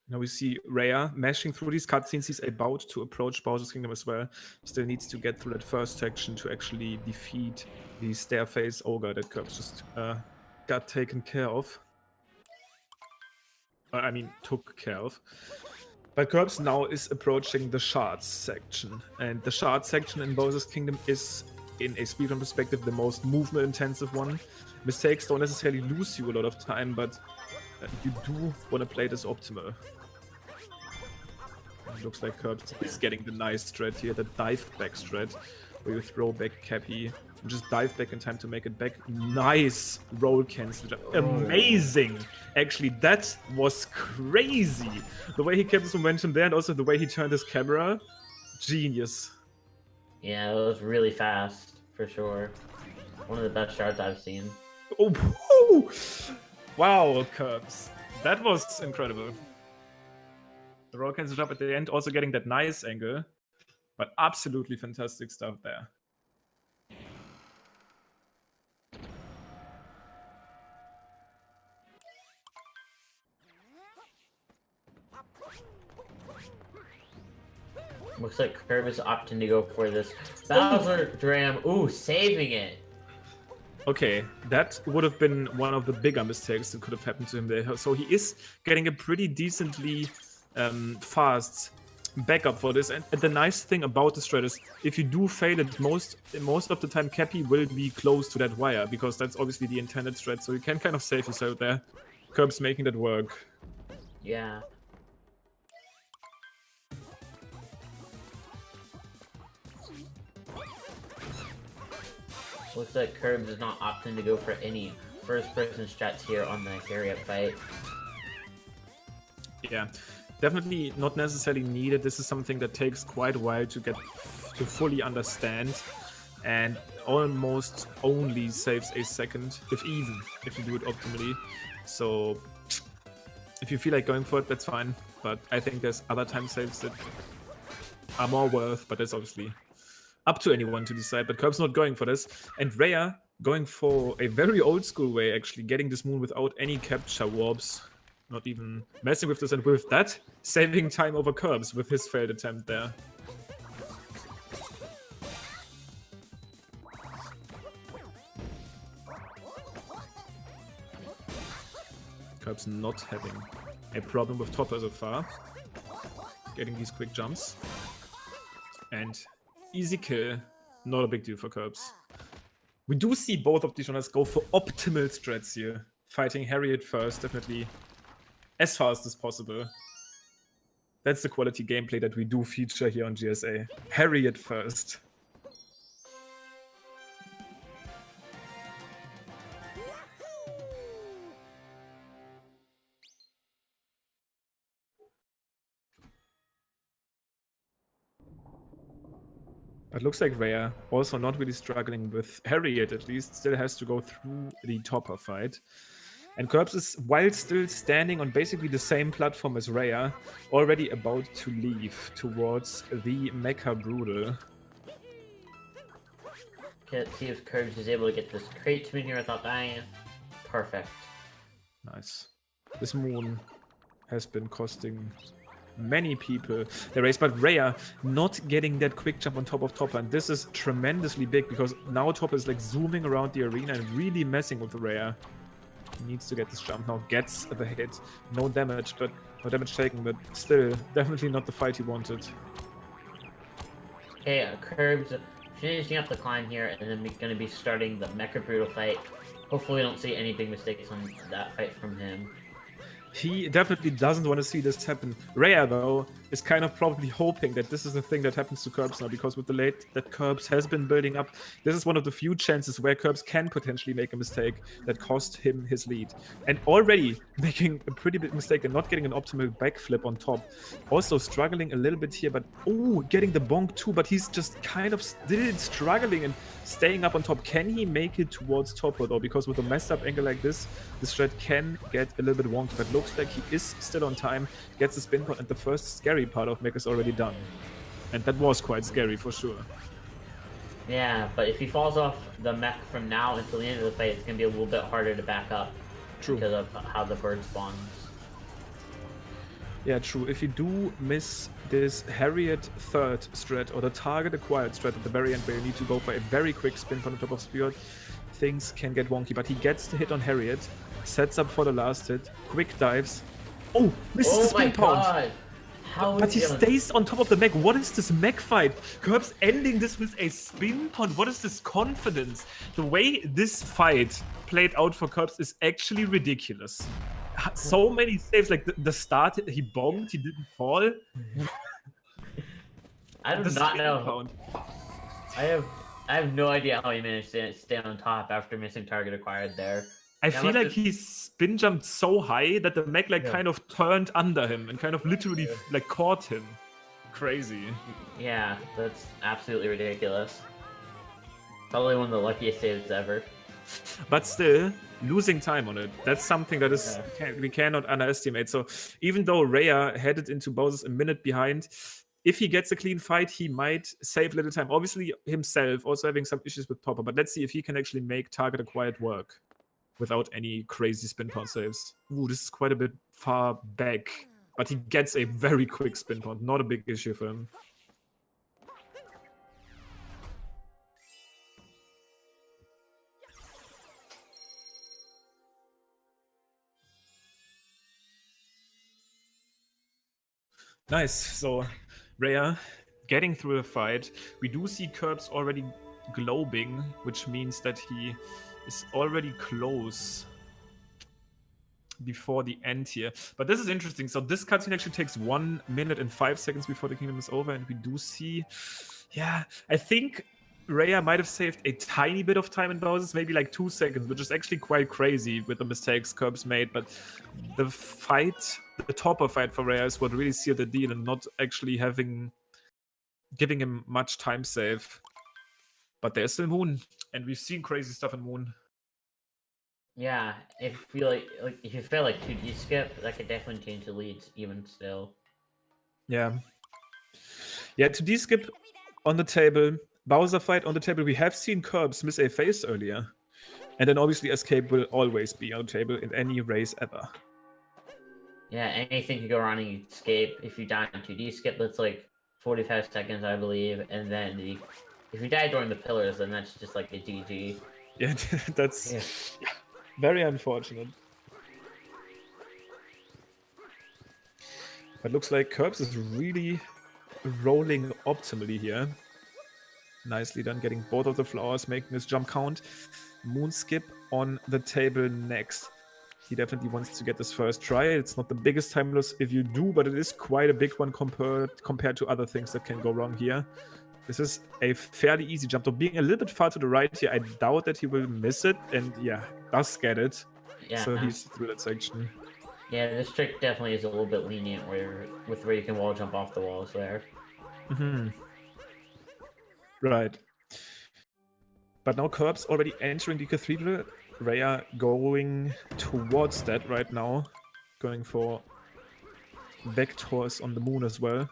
Now we see Rhea mashing through these cutscenes. He's about to approach Bowser's Kingdom as well. Still needs to get through that first section to actually defeat the Stairface Ogre that Curbs just got taken care of. I mean, took care of. But Curbs now is approaching the Shards section. And the Shards section in Bowser's Kingdom is, in a speedrun perspective, the most movement-intensive one. Mistakes don't necessarily lose you a lot of time, but you do want to play this optimal. It looks like Curbs is getting the nice strat here, the dive back strat, where you throw back Cappy and just dive back in time to make it back. Nice roll cancel. Amazing! Actually, that was crazy. The way he kept his momentum there and also the way he turned his camera. Genius. Yeah, it was really fast, for sure. One of the best shards I've seen. Oh, woo! Wow, Curbs. That was incredible. The roll cancel up at the end, also getting that nice angle. But absolutely fantastic stuff there. Looks like Curb is opting to go for this Bowser Dram. Ooh, saving it. Okay, that would have been one of the bigger mistakes that could have happened to him there. So he is getting a pretty decently fast backup for this. And the nice thing about the strat is, if you do fail it, most of the time Cappy will be close to that wire, because that's obviously the intended strat. So you can kind of save yourself there. Curbs making that work. Yeah. Looks like Curbs is not opting to go for any first-person strats here on the carry-up fight. Yeah, definitely not necessarily needed. This is something that takes quite a while to get to fully understand, and almost only saves a second, if you do it optimally. So if you feel like going for it, that's fine. But I think there's other time saves that are more worth, but that's obviously up to anyone to decide. But Curb's not going for this. And Rhea going for a very old school way, actually getting this moon without any capture warps. Not even messing with this, and with that, saving time over Curbs with his failed attempt there. Curbs not having a problem with Topper so far. Getting these quick jumps. And easy kill. Not a big deal for Curbs. We do see both of these runners go for optimal strats here. Fighting Harriet first, definitely as fast as possible. That's the quality gameplay that we do feature here on GSA. Harriet first. But looks like Rhea, also not really struggling with Harriet at least, still has to go through the Topper fight. And Curbs is, while still standing on basically the same platform as Rhea, already about to leave towards the Mecha Broodal. Okay, let's see if Curbs is able to get this crate to me here without dying. Perfect. Nice. This moon has been costing many people the race, but Rhea not getting that quick jump on top of Topper, and this is tremendously big because now Topper is like zooming around the arena and really messing with Rhea. He needs to get this jump now, gets the hit, no damage, but No damage taken, but still, definitely not the fight he wanted. Okay, Curbs finishing up the climb here, and then we're going to be starting the Mecha Brutal fight. Hopefully we don't see any big mistakes on that fight from him. He definitely doesn't want to see this happen. Rhea, though, is kind of probably hoping that this is the thing that happens to Curbs now, because with the late that Curbs has been building up, this is one of the few chances where Curbs can potentially make a mistake that cost him his lead. And already making a pretty big mistake and not getting an optimal backflip on top. Also struggling a little bit here, but oh, getting the bonk too, but he's just kind of still struggling and staying up on top. Can he make it towards top though? Because with a messed up angle like this strat can get a little bit wonky, but looks like he is still on time, gets the spin point, and the first scary part of mech is already done. And that was quite scary for sure. Yeah, but if he falls off the mech from now until the end of the fight, it's going to be a little bit harder to back up. True. Because of how the bird spawns. Yeah, true. If you do miss this Harriet third strat, or the target acquired strat at the very end, where you need to go for a very quick spin on the top of Spirit, things can get wonky. But he gets the hit on Harriet, sets up for the last hit, quick dives. Oh, misses the spin pound. But he stays on top of the mech. What is this mech fight? Curbs ending this with a spin pound. What is this confidence? The way this fight played out for Curbs is actually ridiculous. So many saves, like the start, he bombed, he didn't fall. I do not know. I have no idea how he managed to stay on top after missing target acquired there. I feel like he spin jumped so high that the mech kind of turned under him and kind of literally like caught him. Crazy. Yeah, that's absolutely ridiculous. Probably one of the luckiest saves ever. But still, losing time on it, that's something that is we cannot underestimate. So even though Rhea headed into Bowser's a minute behind, if he gets a clean fight, he might save little time. Obviously himself also having some issues with Topper, but let's see if he can actually make target acquired work without any crazy spin pound saves. Ooh, this is quite a bit far back, but he gets a very quick spin pound, not a big issue for him. Nice. So Rhea getting through the fight. We do see Curbs already globing, which means that he is already close before the end here. But this is interesting. So this cutscene actually takes 1 minute and 5 seconds before the kingdom is over, and we do see, yeah, I think Rhea might have saved a tiny bit of time in Bowser's, maybe like 2 seconds, which is actually quite crazy with the mistakes Curbs made. But the fight, the topper fight for Rhea is what really sealed the deal, and not actually giving him much time save. But there's still Moon, and we've seen crazy stuff in Moon. Yeah, if you feel like 2D skip, that could definitely change the leads even still. Yeah. Yeah, 2D skip on the table, Bowser fight on the table. We have seen Curbs miss a phase earlier. And then obviously escape will always be on the table in any race ever. Yeah, anything could go wrong in escape. If you die in 2D skip, that's like 45 seconds, I believe. And then if you die during the pillars, then that's just like a GG. Yeah, that's very unfortunate. But looks like Curbs is really rolling optimally here. Nicely done, getting both of the flowers, making this jump count. Moon skip on the table next. He definitely wants to get this first try. It's not the biggest time loss if you do, but it is quite a big one compared to other things that can go wrong here. This is a fairly easy jump. So being a little bit far to the right here, I doubt that he will miss it. And yeah, does get it. Yeah. So he's through that section. Yeah, this trick definitely is a little bit lenient where you can wall jump off the walls there. Mm-hmm. Right. But now Curbs already entering the cathedral. Rhea going towards that right now. Going for vectors on the moon as well.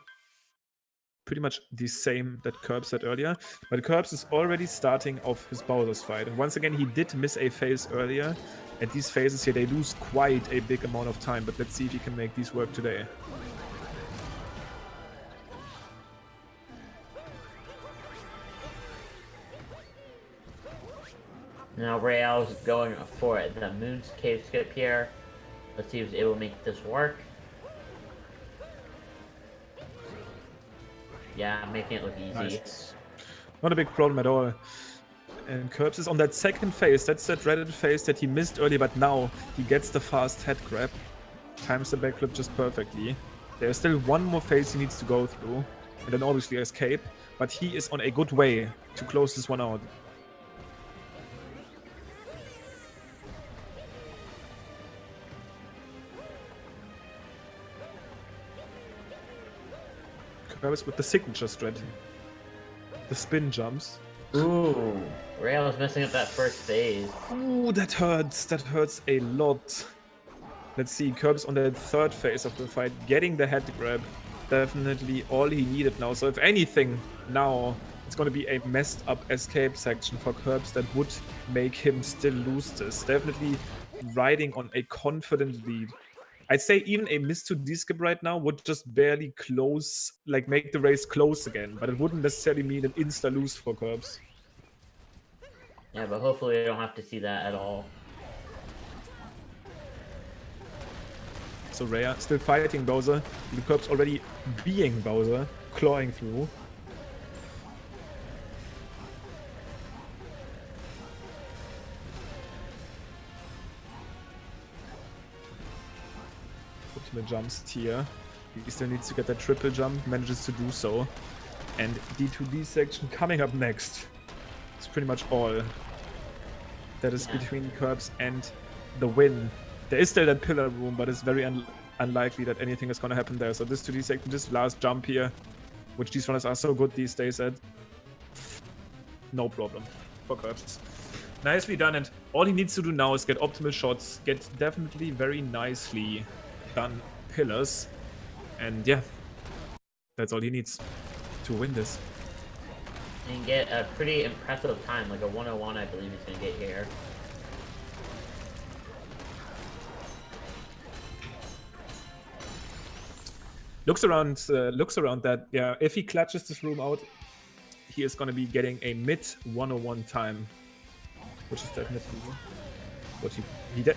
Pretty much the same that Curbs said earlier. But Curbs is already starting off his Bowser's fight. And once again, he did miss a phase earlier. And these phases here, they lose quite a big amount of time. But let's see if he can make these work today. Now Rhea's going for the Moon's Cave skip here. Let's see if he's able to make this work. Yeah, making it look easy. Nice. Not a big problem at all. And Curbs is on that second phase. That's that dreaded phase that he missed earlier, but now he gets the fast head grab. Times the backflip just perfectly. There's still one more phase he needs to go through. And then obviously escape. But he is on a good way to close this one out. Curbs with the signature strat. The spin jumps. Ooh, Rail was messing up that first phase. Ooh, that hurts. That hurts a lot. Let's see, Curbs on the third phase of the fight, getting the head grab. Definitely all he needed now. So if anything, now it's going to be a messed up escape section for Curbs that would make him still lose this. Definitely riding on a confident lead. I'd say even a miss to D-skip right now would just barely close, like make the race close again. But it wouldn't necessarily mean an insta-lose for Curbs. Yeah, but hopefully we don't have to see that at all. So Rhea still fighting Bowser. LilKirbs already being Bowser, clawing through. Ultimate jumps here. He still needs to get that triple jump, manages to do so. And D2D section coming up next. It's pretty much all that is between Curbs and the win. There is still that pillar room, but it's very unlikely that anything is going to happen there. So this 2D section, this last jump here, which these runners are so good these days at, no problem for Curbs. Nicely done, and all he needs to do now is get optimal shots, get definitely very nicely done pillars, and yeah, that's all he needs to win this. And get a pretty impressive time, like a 101 I believe he's going to get here. Looks around that, yeah, if he clutches this room out, he is going to be getting a mid 101 time, which is definitely what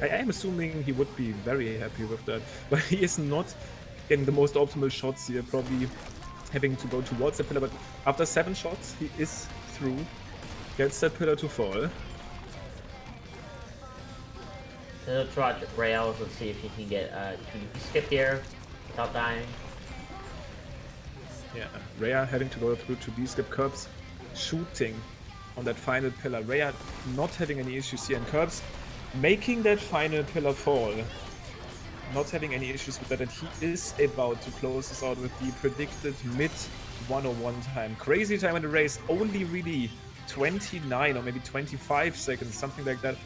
I am assuming he would be very happy with that, but he is not getting the most optimal shots here, probably having to go towards the pillar, but after 7 shots, he is through, gets that pillar to fall. Let's watch Rails, let's see if he can get a 2D skip here without dying. Yeah, Rhea having to go through to D-skip. Curbs shooting on that final pillar. Rhea not having any issues here, and Curbs making that final pillar fall. Not having any issues with that, and he is about to close this out with the predicted mid 101 time. Crazy time in the race, only really 29 or maybe 25 seconds, something like that.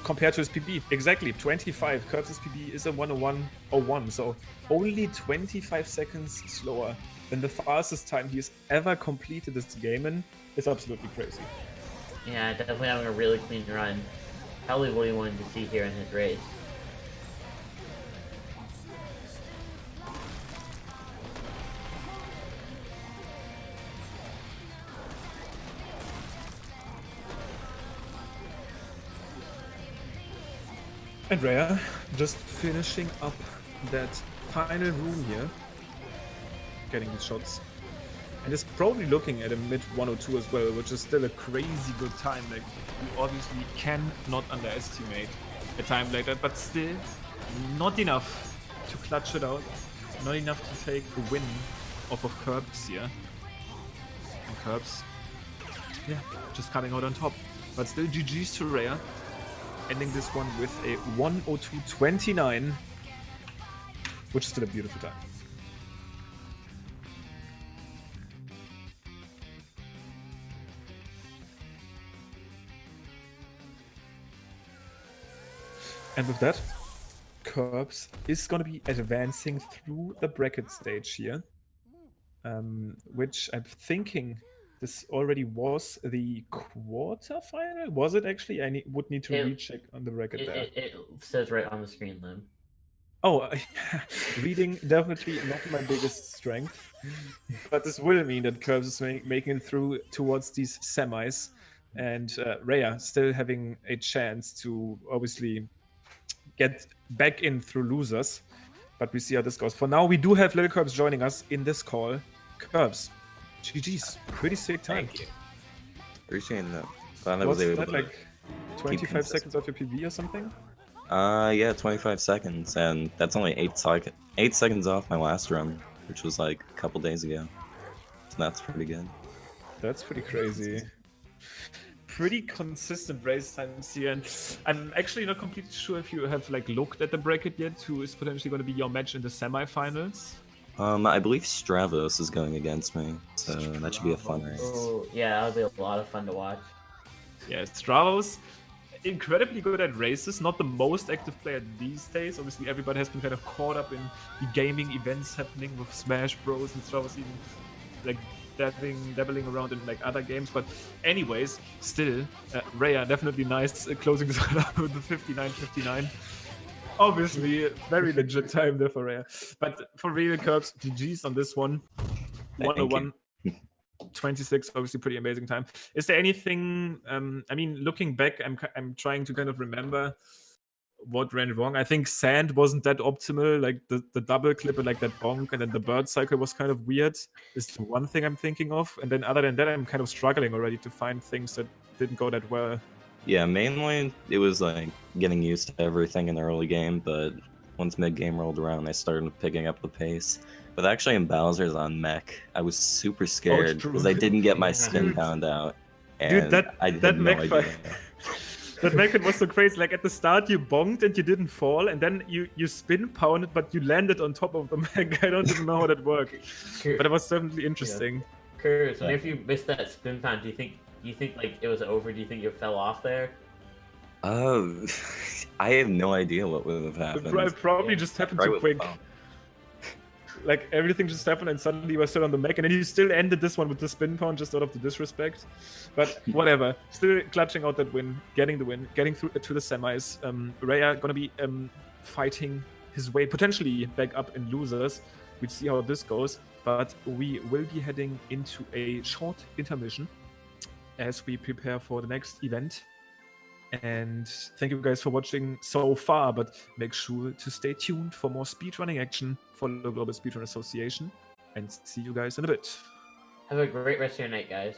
Compared to his PB, exactly 25. Curbs' PB is a 101.01, so only 25 seconds slower than the fastest time he's ever completed this game in. It's absolutely crazy. Yeah, definitely having a really clean run. Probably what he wanted to see here in his race. And Rhea just finishing up that final room here, getting his shots, and is probably looking at a mid 102 as well, which is still a crazy good time. Like, you obviously cannot underestimate a time like that, but still not enough to clutch it out, not enough to take the win off of Curbs here. And Curbs, yeah, just coming out on top, but still GG's to Rhea. Ending this one with a 102.29, which is still a beautiful time. And with that, Curbs is going to be advancing through the bracket stage here, which I'm thinking this already was the quarterfinal. Was it actually? I would need to recheck on the bracket there. It says right on the screen, Lim. Oh, reading definitely not my biggest strength, but this will mean that Curbs is making it through towards these semis, and Rhea still having a chance to obviously get back in through losers. but we see how this goes. For now, we do have LilKirbs joining us in this call. Kirbs, GG's, pretty sick time. Thank you. Appreciate that. Glad I Was was able that to like 25 consistent. seconds of your PB or something? Yeah, 25 seconds, and that's only 8 seconds off my last run, which was like a couple days ago. So that's pretty good. That's pretty crazy. Pretty consistent race times here, and I'm actually not completely sure if you have like looked at the bracket yet. Who is potentially going to be your match in the semifinals? I believe Stravos is going against me, so that should be a fun race. Oh, yeah, that'll be a lot of fun to watch. Yeah, Stravos, incredibly good at races, not the most active player these days. Obviously, everybody has been kind of caught up in the gaming events happening with Smash Bros. And Stravos even like dabbling around in like other games. But anyways, still, Rhea definitely nice closing this one up with the 59-59. Obviously, very legit time there for Rhea. But for real, Kirbs, GG's on this one. Thank you. 101. 26, obviously pretty amazing time. Is there anything, I mean, looking back, I'm trying to kind of remember what ran wrong. I think sand wasn't that optimal, like the double clip and like that bonk, and then the bird cycle was kind of weird. Is the one thing I'm thinking of. And then other than that, I'm kind of struggling already to find things that didn't go that well. Yeah, mainly it was like getting used to everything in the early game, but once mid-game rolled around, I started picking up the pace. But actually in Bowser's on mech, I was super scared true. because I didn't get my Yeah. spin pound out. And Dude, that I had no mech idea. fight. That mech was so crazy. Like at the start, you bonked and you didn't fall, and then you spin pounded, but you landed on top of the mech. I don't even know how that worked, but it was definitely interesting. Curse, if you missed that spin pound, do you think like it was over? Do you think you fell off there? I have no idea what would have happened. It probably just happened Right too with quick. the bump. Like everything just happened, and suddenly you were still on the mech, and then you still ended this one with the spin pound just out of the disrespect. But whatever, still clutching out that win, getting the win, getting through to the semis. Rhea gonna be fighting his way potentially back up in losers. We'll see how this goes, but we will be heading into a short intermission as we prepare for the next event. And thank you guys for watching so far, but make sure to stay tuned for more speedrunning action. Follow Global Speedrun Association, and see you guys in a bit. Have a great rest of your night, guys.